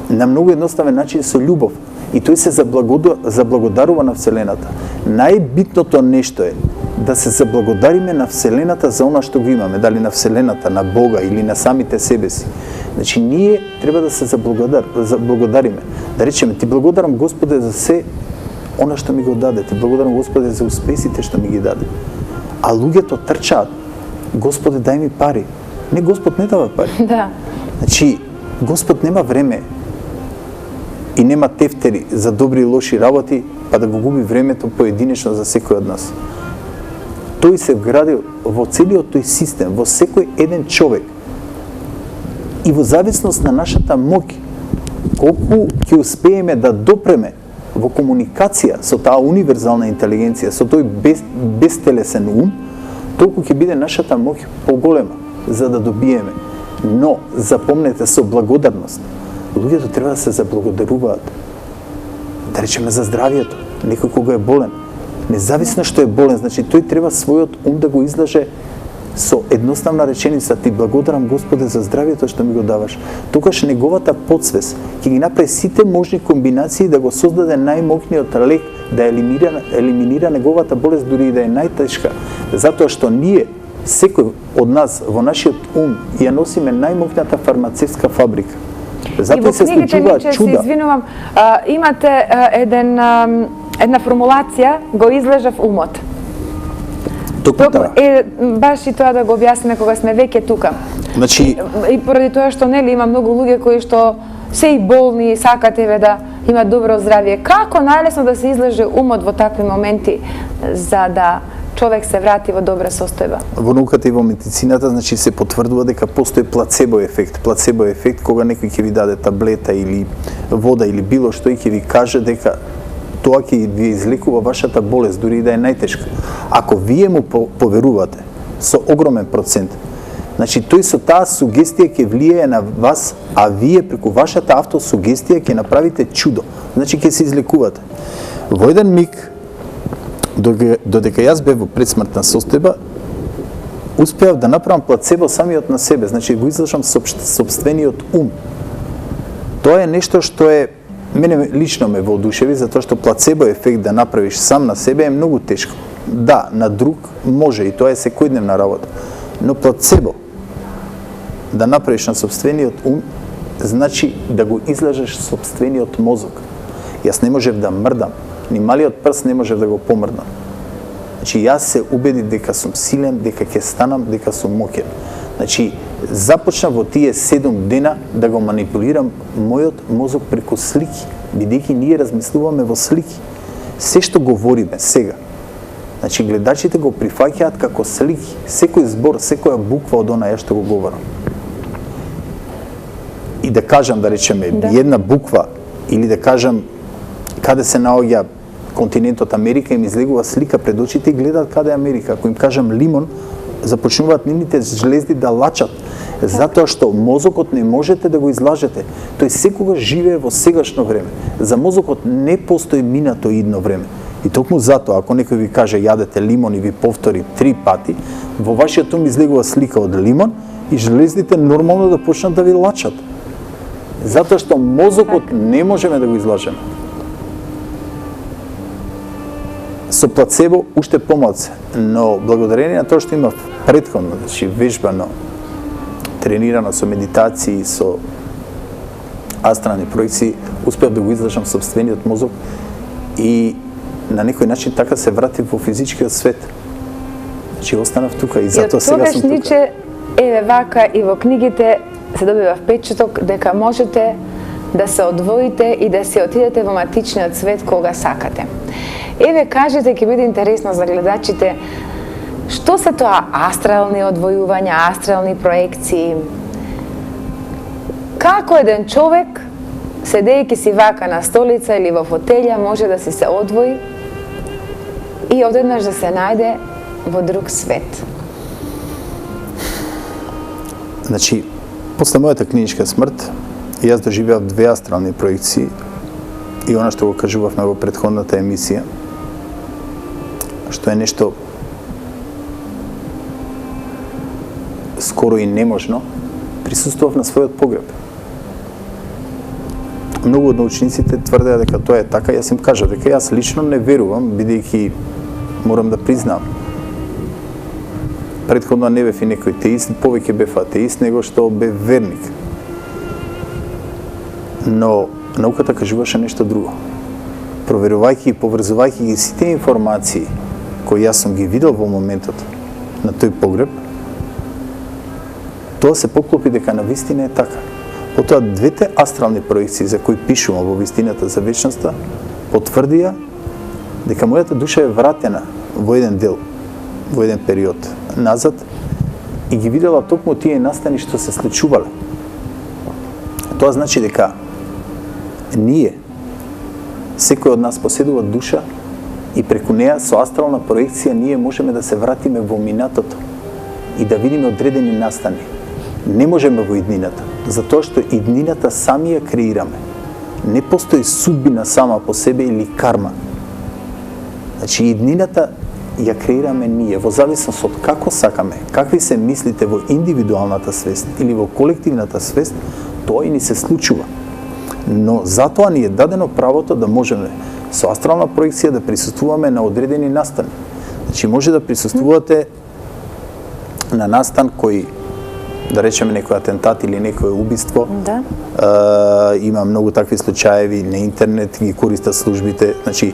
на многу едноставен начин со љубов. И тој се заблагодарува на Вселената. Најбитното нешто е да се заблагодариме на Вселената за она што го имаме, дали на Вселената, на Бога или на самите себе си. Значи, ние треба да се заблагодариме. Да речеме, ти благодарам Господе за се она што ми го даде. Ти благодарам Господе за успесите што ми ги даде. А луѓето трчаат. Господе, дај ми пари. Не, Господ не дава пари. Да. Значи, Господ нема време и нема тефтери за добри и лоши работи, па да го губи времето поединечно за секој од нас. Тој се вградил во целиот тој систем, во секој еден човек. И во зависност на нашата моќ, колку ќе успееме да допреме во комуникација со таа универзална интелигенција, со тој бестелесен ум, толку ќе биде нашата моќ поголема за да добиеме. Но, запомнете, со благодарност. Луѓето треба да се заблагодаруваат. Да речеме за здравието. Некој кога е болен, Независно што е болен, значи тој треба својот ум да го излаже со едноставна реченица: ти благодарам Господе за здравието што ми го даваш. Тогаш неговата подсвест ќе ги направи сите можни комбинации да го создаде најмокниот лек да елиминира неговата болест, дури и да е најтешка, затоа што ние, секој од нас во нашиот ум ја носиме најмокната фармацевтска фабрика. Затоа се случуваат чуда. Се извинувам, имате една формулација, го излежав умот. Токму таа. Баш и тоа да го објасниме кога сме веќе тука. Значи, и поради тоа што нели има многу луѓе кои што се и болни, сакат еве да имаат добро здравје. Како најлесно да се излеже умот во такви моменти за да човек се врати во добра состојба? Во науката и во медицината, значи се потврдува дека постои плацебо ефект. Плацебо ефект кога некој ќе ви даде таблета или вода или било што и ќе ви каже дека тоа ќе ви излекува вашата болест, дури и да е најтешка. Ако вие му поверувате со огромен процент, значи тој со таа сугестија ќе влијае на вас, а вие преку вашата автосугестија ќе направите чудо. Значи ќе се излекувате. Во еден миг, додека јас бев во предсмртна состојба, успеав да направам плацебо самиот на себе, значи го излажам сопствениот ум. Тоа е нешто што е мене лично ме воодушеви, затоа што плацебо ефект да направиш сам на себе е многу тешко. Да, на друг може и тоа е секојдневна работа, но плацебо да направиш на сопствениот ум значи да го излажеш сопствениот мозок. Јас не можев да мрдам, ни малиот прст не можев да го помрдам. Значи јас се убедив дека сум силен, дека ќе станам, дека сум моќен. Значи започнав во тие 7 дена да го манипулирам мојот мозок преку слики, бидејќи ние размислуваме во слики. Се што говориме сега, значи гледачите го прифаќаат како слики, секој збор, секоја буква од она што го говорам. И да кажам, да речеме, една буква, или да кажам каде се наоѓа континентот Америка, им излегува слика пред очите и гледаат каде е Америка. Ако им кажам лимон, започнуваат нивните жлезди да лачат, затоа што мозокот не можете да го излажете. Тој секогаш живее во сегашно време. За мозокот не постои минато и идно време. И токму затоа, ако некој ви каже јадете лимон и ви повтори 3 пати, во вашиот ум излегува слика од лимон и жлездите нормално да почнат да ви лачат. Затоа што мозокот не можеме да го излажеме. Со плацебо уште помалце, но благодарение на тоа што имав претходно, значи вежбано, тренирано со медитации, со астрални проекции, успеав да го излажам сопствениот мозок и на некој начин така се вратив во физичкиот свет. Значи останав тука и затоа сега сум тука. Ниче, еве вака и во книгите се добива впечаток дека можете да се одвоите и да се отидете во матичниот свет кога сакате. Еве, кажете, ќе биде интересно за гледачите, што се тоа астрални одвојувања, астрални проекции? Како еден човек, седејќи си вака на столица или во фотелја, може да се одвои и одеднаш да се најде во друг свет? Значи, после мојата клиничка смрт, јас доживеав 2 астрални проекции и она што го кажувавме во претходната емисија, што е нешто скоро и неможно, присуствував на својот погреб. Многу од научниците тврдеа дека тоа е така, јас им кажав дека јас лично не верувам, бидејќи морам да признам. Претходно не бев и некој теист, повеќе бев атеист него што бев верник. Но науката кажуваше нешто друго. Проверувајќи и поврзувајќи ги сите информации кои јас сум ги видел во моментот на тој погреб, тоа се поклопи дека на вистина е така. Потоа двете астрални проекции за кои пишувам во вистината за вечноста потврдија дека мојата душа е вратена во еден дел, во еден период назад и ги видела токму тие настани што се случувале. Тоа значи дека ние, секој од нас поседува душа и преку неа со астрална проекција ние можеме да се вратиме во минатото и да видиме одредени настани. Не можеме во иднината, затоа што иднината сами ја креираме. Не постои судбина сама по себе или карма. Значи, иднината ја креираме ние, во зависност од како сакаме, какви се мислите во индивидуалната свест или во колективната свест, тоа и ни се случува. Но затоа ни е дадено правото да можеме со астрална проекција да присуствуваме на одредени настани. Значи, може да присуствувате на настан кој, да речеме, некој атентат или некое убиство. Да. Има многу такви случаеви на интернет, ги користат службите. Значи,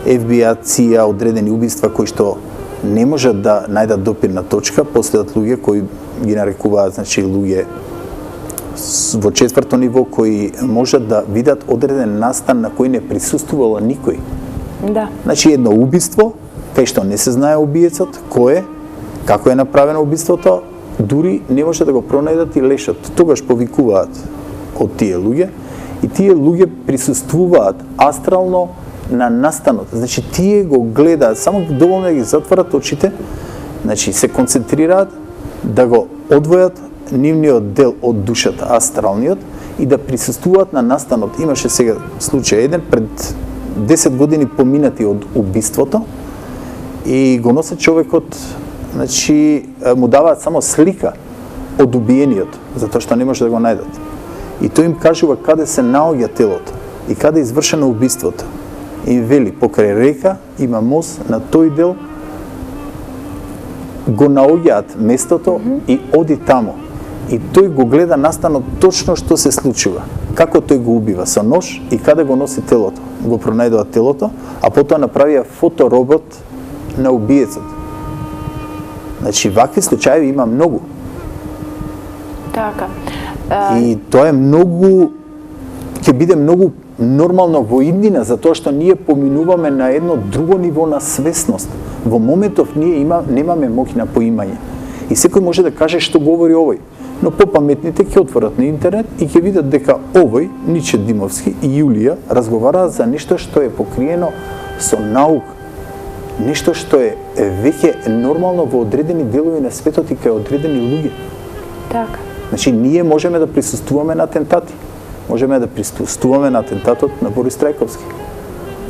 FBI, CIA, одредени убиства кои што не можат да најдат допирна точка, последат луѓе кои ги нарекуваат, значи, луѓе во четврто ниво кои можат да видат одреден настан на кој не присуствувало никој. Да. Значи, едно убиство, кај што не се знае убиецот, кој е, како е направено убиството, дури не може да го пронајдат и лешот. Тогаш повикуваат од тие луѓе и тие луѓе присуствуваат астрално на настанот. Значи, тие го гледаат, само доволно да ги затворат очите, значи, се концентрираат да го одвојат нивниот дел од душата, астралниот, и да присуствуваат на настанот. Имаше сега случај еден пред 10 години поминати од убиството и го носат човекот, значи, му даваат само слика од убиениот, затоа што не може да го најдат. И тој им кажува каде се наоѓа телото и каде е извршено убиството. И вели, покрај река има мост, на тој дел го наоѓаат местото и оди тамо. И тој го гледа настанот точно што се случува. Како тој го убива со нож и каде го носи телото. Го пронајдува телото, а потоа направија фоторобот на убиецот. Значи, вакви случаи има многу. Така. И тоа е многу, ќе биде многу нормално во иднина, затоа што ние поминуваме на едно друго ниво на свесност. Во моментов ние немаме моќ на поимање. И секој може да каже што говори овој. Но попаметните ќе отворат на интернет и ќе видат дека овој, Ниче Димовски и Јулија, разговараат за нешто што е покриено со наука. Нешто што е веќе нормално во одредени делови на светот и кај одредени луѓе. Така. Значи, ние можеме да присуствуваме на атентати. Можеме да присуствуваме на атентатот на Борис Трајковски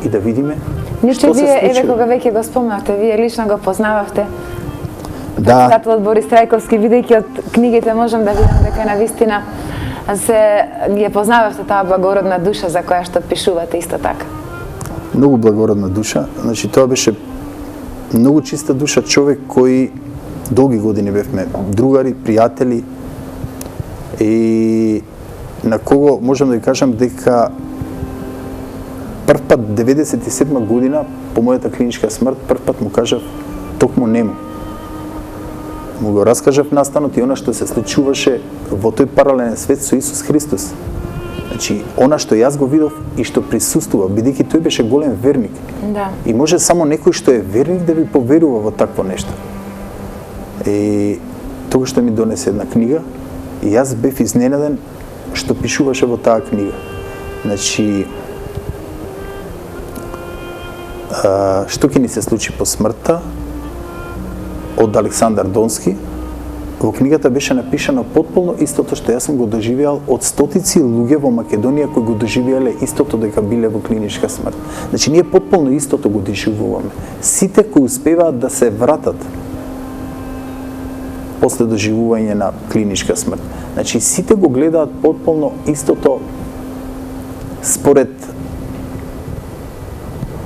и да видиме Ниче, што се вие, случи. еве кога веќе го спомнавте, вие лично го познававте. Да, Председателот Борис Трајковски, бидејќи од книгите можам да видам дека навистина се ги познававте таа благородна душа за која што пишувате исто така. многу благородна душа. Значи, тоа беше многу чиста душа, човек кој долги години бевме другари, пријатели и на кого можам да ви кажам дека прв пат 97 година по мојата клиничка смрт прв пат му кажав токму нему. Му го раскажав настанот и она што се случуваше во тој паралелен свет со Исус Христос. Значи, она што јас го видов и што присуствува, бидејќи тој беше голем верник. Да. И може само некој што е верник да ви поверува во такво нешто. И тогаш што ми донесе една книга, и јас бев изненаден што пишуваше во таа книга. Значи, што ќе ни се случи по смртта од Александар Донски, во книгата беше напишано потполно истото што јас сум го доживеал од стотици луѓе во Македонија кои го доживеале истото дека биле во клиничка смрт. Значи, ние потполно истото го доживуваме. Сите кои успеваат да се вратат после доживување на клиничка смрт. Значи, сите го гледаат потполно истото според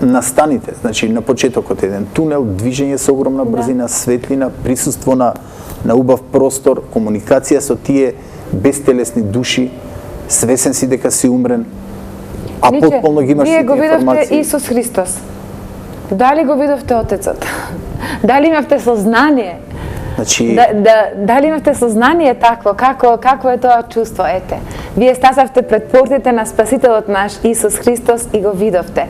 настаните. Значи, на почетокот еден тунел, движење со огромна брзина, светлина, присуство на убав простор, комуникација со тие безтелесни души, свесен си дека си умрен, а Ниче, потполно ги имаш вие го сите видовте информации. Исус Христос. Дали го видовте Отецот? Дали имавте сознание? Значи, Дали имавте сознание такво? Какво е тоа чувство? Ете, вие стасавте пред портите на Спасителот наш Исус Христос и го видовте.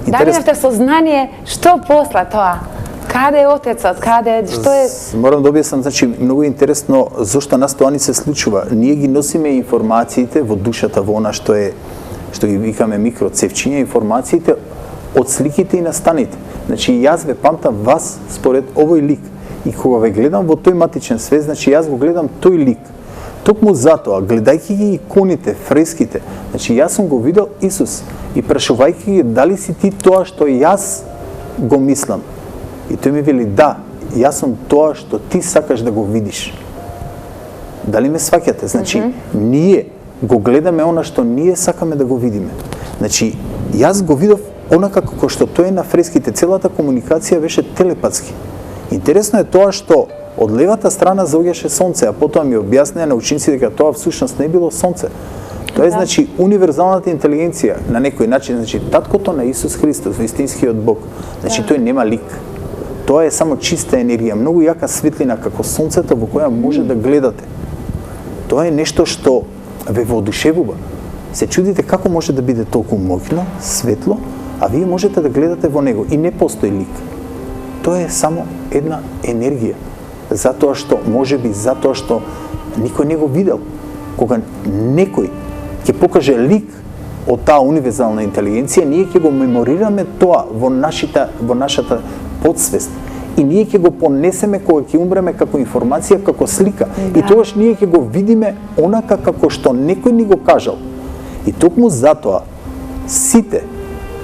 Дали имавте сознание што после тоа? Каде е Отецот? Што е? Морам да објаснам, значи, многу интересно зошто нас тоа ни се случува. Ние ги носиме информациите во душата, во она што ги викаме микроцевчиња, информациите од сликите и настаните. Значи, јас ве памтам вас според овој лик. И кога ве гледам во тој матичен свет, значи јас го гледам тој лик. Токму затоа, гледајќи ги иконите, фреските, значи јас сум го видел Исус и прашувајќи ги дали си ти тоа што јас го мислам. И тој ми вели, да, јас сум тоа што ти сакаш да го видиш. Дали ме сваќате? Значи, ние го гледаме она што ние сакаме да го видиме. Значи, јас го видов онака како што тој е на фреските, целата комуникација беше телепатски. Интересно е тоа што од левата страна заоѓаше сонце, а потоа ми објаснеа на ученици дека тоа всушност не било сонце. Тоа е, значи, универзалната интелигенција на некој начин, значи таткото на Исус Христос, вистинскиот Бог. Значи тој нема лик. Тоа е само чиста енергија, многу јака светлина како сонцето во која може да гледате. Тоа е нешто што ве воодушевува. Се чудите како може да биде толку моќно, светло, а вие можете да гледате во него и не постои лик. Тоа е само една енергија. Затоа што, можеби затоа што никој не го видел. Кога некој ќе покаже лик од таа универзална интелигенција, ние ќе го меморираме тоа во нашата подсвест. И ние ќе го понесеме кога ќе умреме како информација, како слика. Да. И тогаш ние ќе го видиме онака како што некој ни го кажал. И токму затоа сите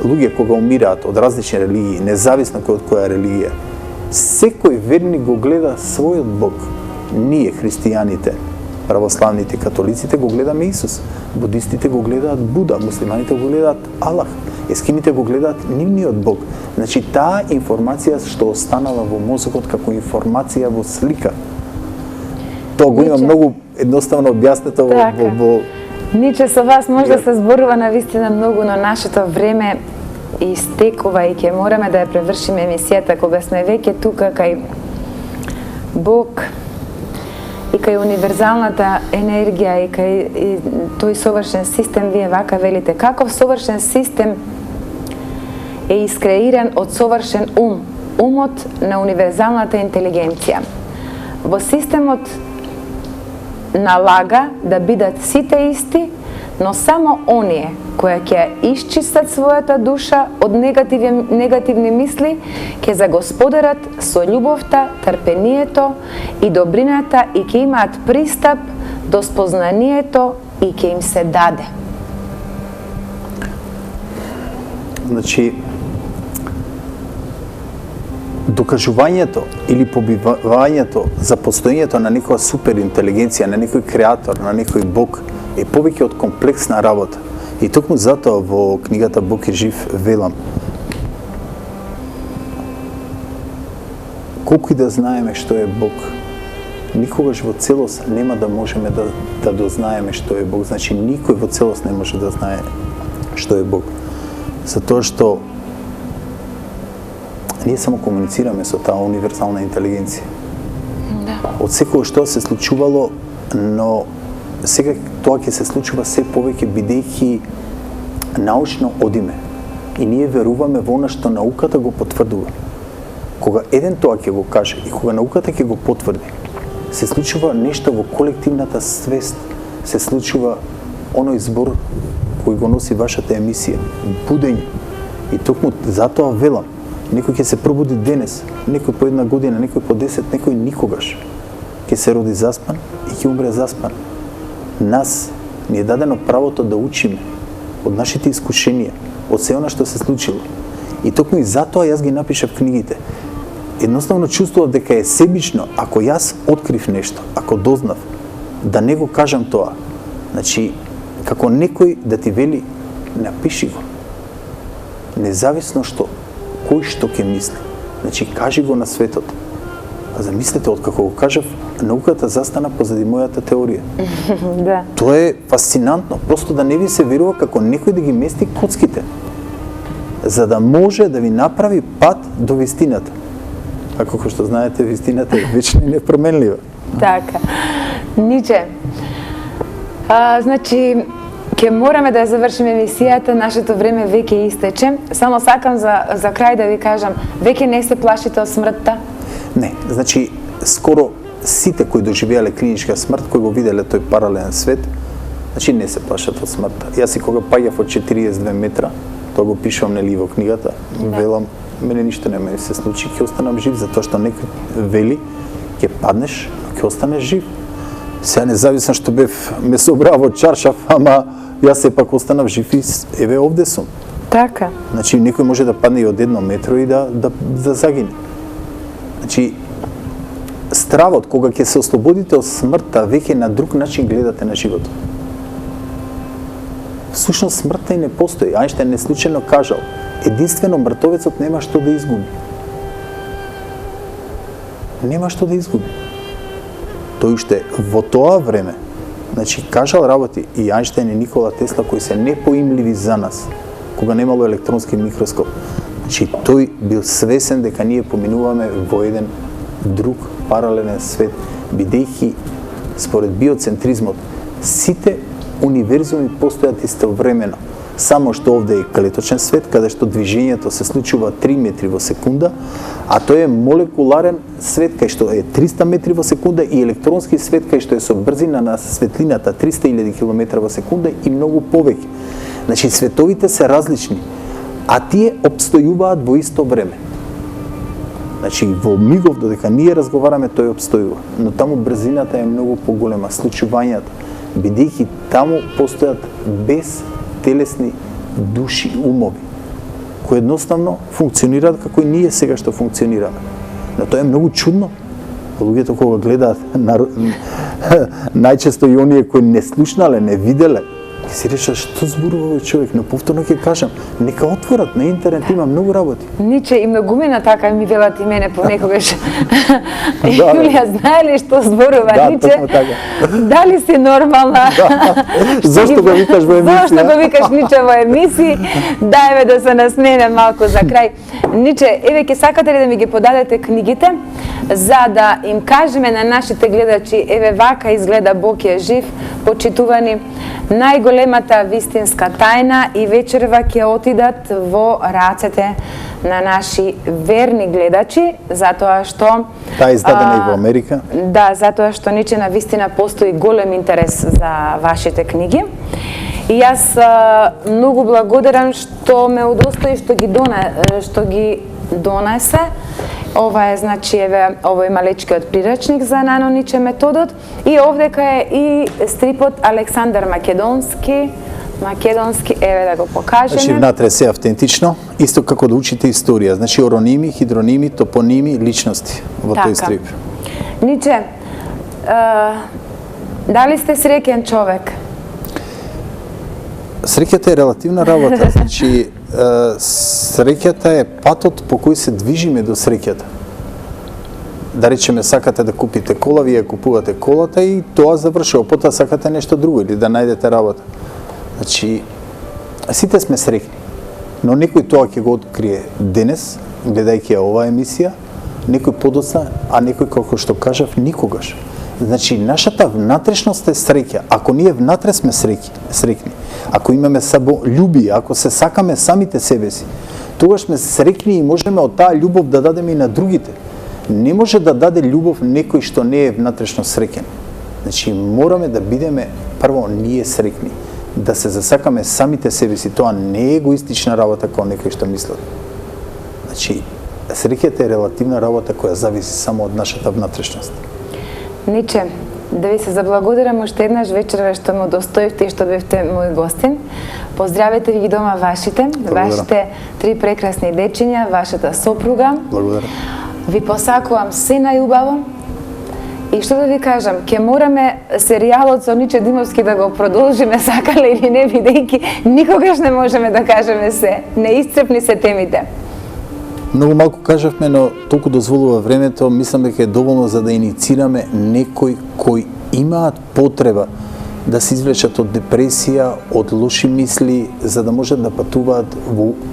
луѓе кога умираат од различни религии, независно од која религија, секој верник го гледа својот Бог. Ние, христијаните, православните, католиците го гледаме Исус, будистите го гледаат Буда, муслиманите го гледаат Аллах, ескимите го гледаат нивниот Бог. Значи таа информација што останала во мозокот како информација во слика. Тоа го има многу едноставно објаснето во Ниче, со вас може да се зборува на вистина многу, но нашето време истекува и ќе мораме да ја превршиме емисијата кога сме веќе тука кај Бог и кај универзалната енергија и кај тој совршен систем. Вие вака велите, каков совршен систем е искреиран од совршен ум, умот на универзалната интелигенција. Во системот налага да бидат сите исти, но само оние кои ќе исчистат својата душа од негативни мисли, ќе загосподарат со љубовта, трпението и добрината и ќе имаат пристап до спознанието и ќе им се даде. Значи, докажувањето или побивањето за постоењето на некоја суперинтелигенција, на некој креатор, на некој Бог е повеќе од комплексна работа. И токму затоа во книгата Бог е жив велам, колку и да знаеме што е Бог, никогаш во целост нема да можеме да дознаеме што е Бог. Значи никој во целост не може да знае што е Бог. Затоа што ние само комуницираме со таа универзална интелигенција. Да. Од секој што се случувало, но сега тоа ќе се случува се повеќе бидејќи научно одиме. И ние веруваме во она што науката го потврдува. Кога еден тоа ќе го каже и кога науката ќе го потврди, се случува нешто во колективната свест, се случува оној збор кој го носи вашата емисија, будење. И токму затоа велам, некој ќе се пробуди денес, некој по 1 година, некој по 10, некој никогаш. Ќе се роди заспан и ќе умре заспан. Нас ни е дадено правото да учиме од нашите искушенија, од се она што се случило. И токму и затоа јас ги напишав книгите. Едноставно чувствував дека е себично, ако јас открив нешто, ако дознав, да не го кажам тоа. Значи, како некој да ти вели, напиши го. Независно кој што ќе мисли. Значи, кажи го на светот. А замислете, откако го кажав, науката застана позади мојата теорија. Да. Тоа е фасцинантно. Просто да не ви се верува како некој да ги мести коцките, за да може да ви направи пат до вистината. А како што знаете, вистината е вечна и непроменлива. Така. Ниче. Значи, ќе мораме да ја завршиме емисијата, нашето време веќе истече. Само сакам за крај да ви кажам, веќе не се плашите од смртта? Не, значи, скоро сите кои доживеале клиничка смрт, кои го виделе тој паралелен свет, значи не се плашат од смртта. Јас и кога паѓав од 42 метра, тоа го пишувам нели во книгата, велам, мене ништо нема да се случи, ќе останам жив, затоа што некој вели, ќе паднеш, ќе останеш жив. Сега независно што бев ме собраа во чаршаф, ама јас сепак останав жив и еве овде сум. Така. Значи некој може да падне и од 1 метро и да загине. Значи стравот кога ќе се ослободите од смртта, веќе на друг начин гледате на животот. Всушност смртта и не постои. Ајнштајн не случајно кажал, единствено мртовецот нема што да изгуби. Нема што да изгуби. Тој уште во тоа време, значи кажал работи и Ајнштајн и Никола Тесла кои се непоимливи за нас, кога немало електронски микроскоп. Значи тој бил свесен дека ние поминуваме во еден друг паралелен свет, бидејќи според биоцентризмот сите универзуми постојат истовремено. Само што овде е клеточен свет, каде што движењето се случува 3 метри во секунда, а тој е молекуларен свет кај што е 300 метри во секунда и електронски свет кај што е со брзина на светлината 300.000 км во секунда и многу повеќе. Значи световите се различни, а тие обстојуваат во исто време. Значи во мигов додека ние разговараме тој обстојува, но таму брзината е многу поголема, случувањата, бидејќи таму постојат безтелесни души, умови, кои едноставно функционираат како и ние сега што функционираме. Но тоа е многу чудно. Луѓето кога гледаат најчесто и оние кои не слушнале, не виделе, ќе си речат што зборува овој човек, но повторно ќе кажам, нека отворат на интернет, има многу работи. Ниче и многумина така ми велат и мене понекогаш. Јулија, знае ли што зборува Ниче? Да, точно така. Дали си нормална? Зошто го викаш во емисија? Зошто го викаш Ниче во емисии? Дајме да се насмене малку за крај. Ниче, еве ќе сакате ли да ми ги подадете книгите, за да им кажеме на нашите гледачи, еве вака изгледа Бог е жив, почитувани, најголемата вистинска тајна и вечерва ќе отидат во рацете на наши верни гледачи, затоа што Таа е издадена и во Америка. Да, затоа што Ниче на вистина постои голем интерес за вашите книги. И јас многу благодарам што ме удостои што ги донесе. Ова е, значи, еве, овој малечкиот прирачник за Нано Ниче методот и овдека е и стрипот Александар Македонски, еве да го покажеме. Значи внатре се автентично, исто како да учите историја, значи ороними, хидроними, топоними, личности во тој стрип. Ниче, дали сте среќен човек? Среќата е релативна работа, значи среќата е патот по кој се движиме до среќата. Да речеме, сакате да купите кола, вие купувате колата и тоа завршува, потоа сакате нешто друго или да најдете работа. Значи, сите сме среќни, но некој тоа ќе го открие денес, гледајќи оваа емисија, некој подоцна, а некој, како што кажав, никогаш. Значи, нашата внатрешност е среќа. Ако ние внатре сме среќни, ако имаме љуби, ако се сакаме самите себе си, тогаш сме среќни и можеме од таа љубов да дадеме и на другите. Не може да даде љубов некој што не е внатрешно среќен. Значи, мораме да бидеме прво ние среќни, да се засакаме самите себе си. Тоа не е егоистична работа како некој што мислат. Значи, среќата е релативна работа која зависи само од нашата внатрешност. Ниче, да ви се заблагодарам уште еднаш вечерва што ме удостоивте и што бевте мој гостин. Поздравете ви ги дома вашите три прекрасни дечиња, вашата сопруга. Благодарам. Ви посакувам се најубаво. И што да ви кажам, ќе мораме серијалот со Ниче Димовски да го продолжиме, сакале или не, бидејќи никогаш не можеме да кажеме се. Неисцрпни се темите. Многу малку кажавме, но толку дозволува времето, мислам дека е доволно за да иницираме некои кои имаат потреба да се извлечат од депресија, од лоши мисли, за да можат да патуваат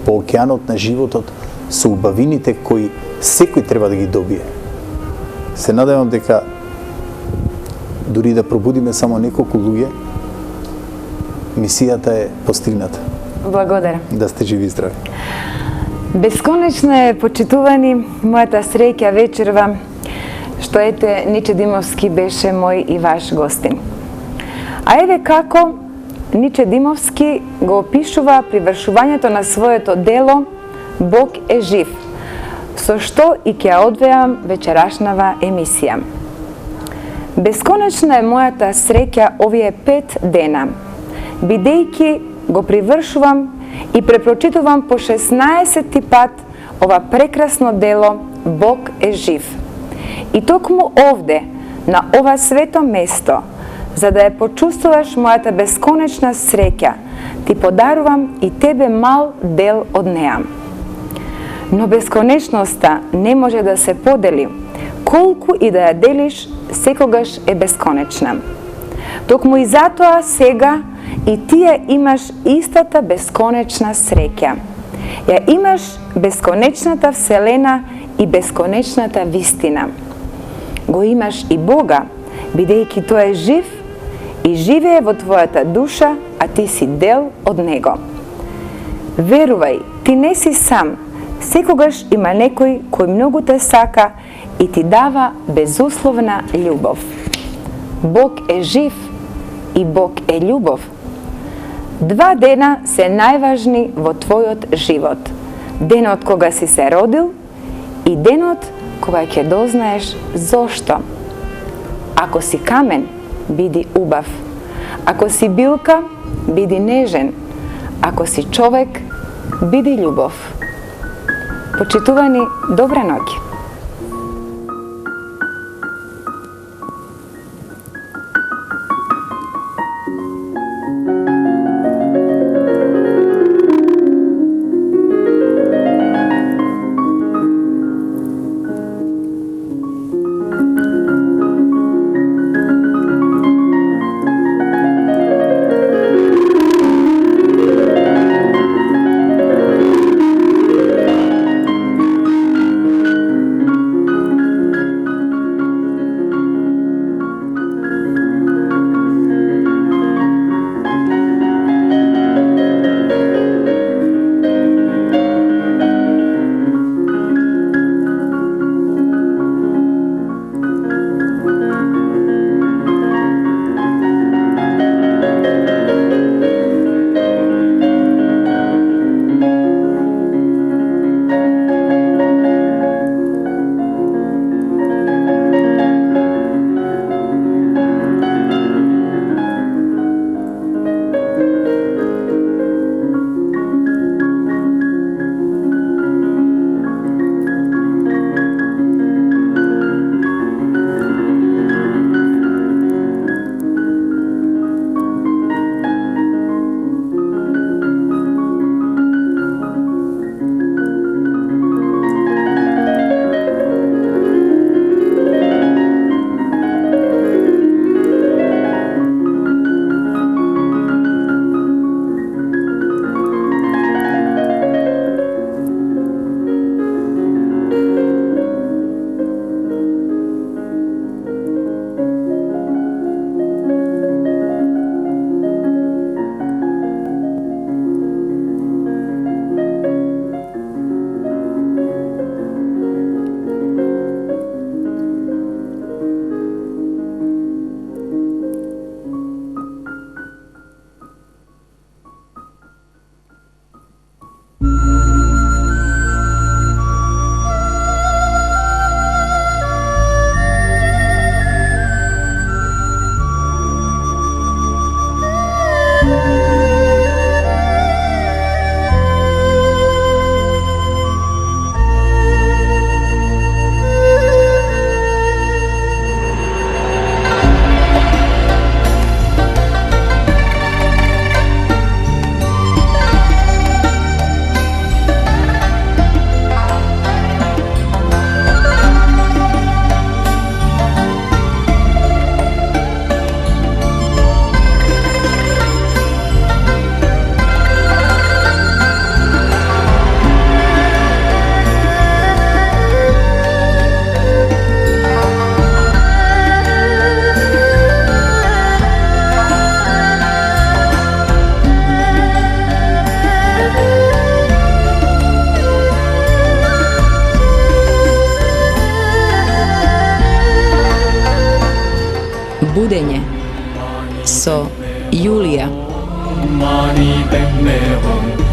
по океанот на животот со убавините кои секој треба да ги добие. Се надевам дека дури да пробудиме само неколку луѓе, мисијата е постигната. Благодарам. Да сте живи и здрави. Бесконечно е, почитувани, мојата среќа вечерва, што ете Ниче Димовски беше мој и ваш гостин. А еве како Ниче Димовски го опишува привршувањето на своето дело Бог е жив, со што и ќе одвеам вечерашнава емисија. Бесконечна е мојата среќа овие 5 дена, бидејќи го привршувам и препрочитувам по 16 пат ова прекрасно дело Бог е жив. И токму овде, на ова свето место, за да ја почувствуваш мојата бесконечна среќа, ти подарувам и тебе мал дел од неа. Но бесконечноста не може да се подели, колку и да ја делиш, секогаш е бесконечна. Токму и затоа сега и ти ја имаш истата бесконечна среќа. Ја имаш бесконечната вселена и бесконечната вистина. Го имаш и Бога, бидејќи тој е жив и живее во твојата душа, а ти си дел од Него. Верувај, ти не си сам, секогаш има некој кој многу те сака и ти дава безусловна љубов. Бог е жив и Бог е љубов. Два дена се најважни во твојот живот. Денот кога си се родил и денот кога ќе дознаеш зошто. Ако си камен, биди убав. Ако си билка, биди нежен. Ако си човек, биди љубов. Почитувани, добра ноќ. Budenje so Julija. Mani bemme hom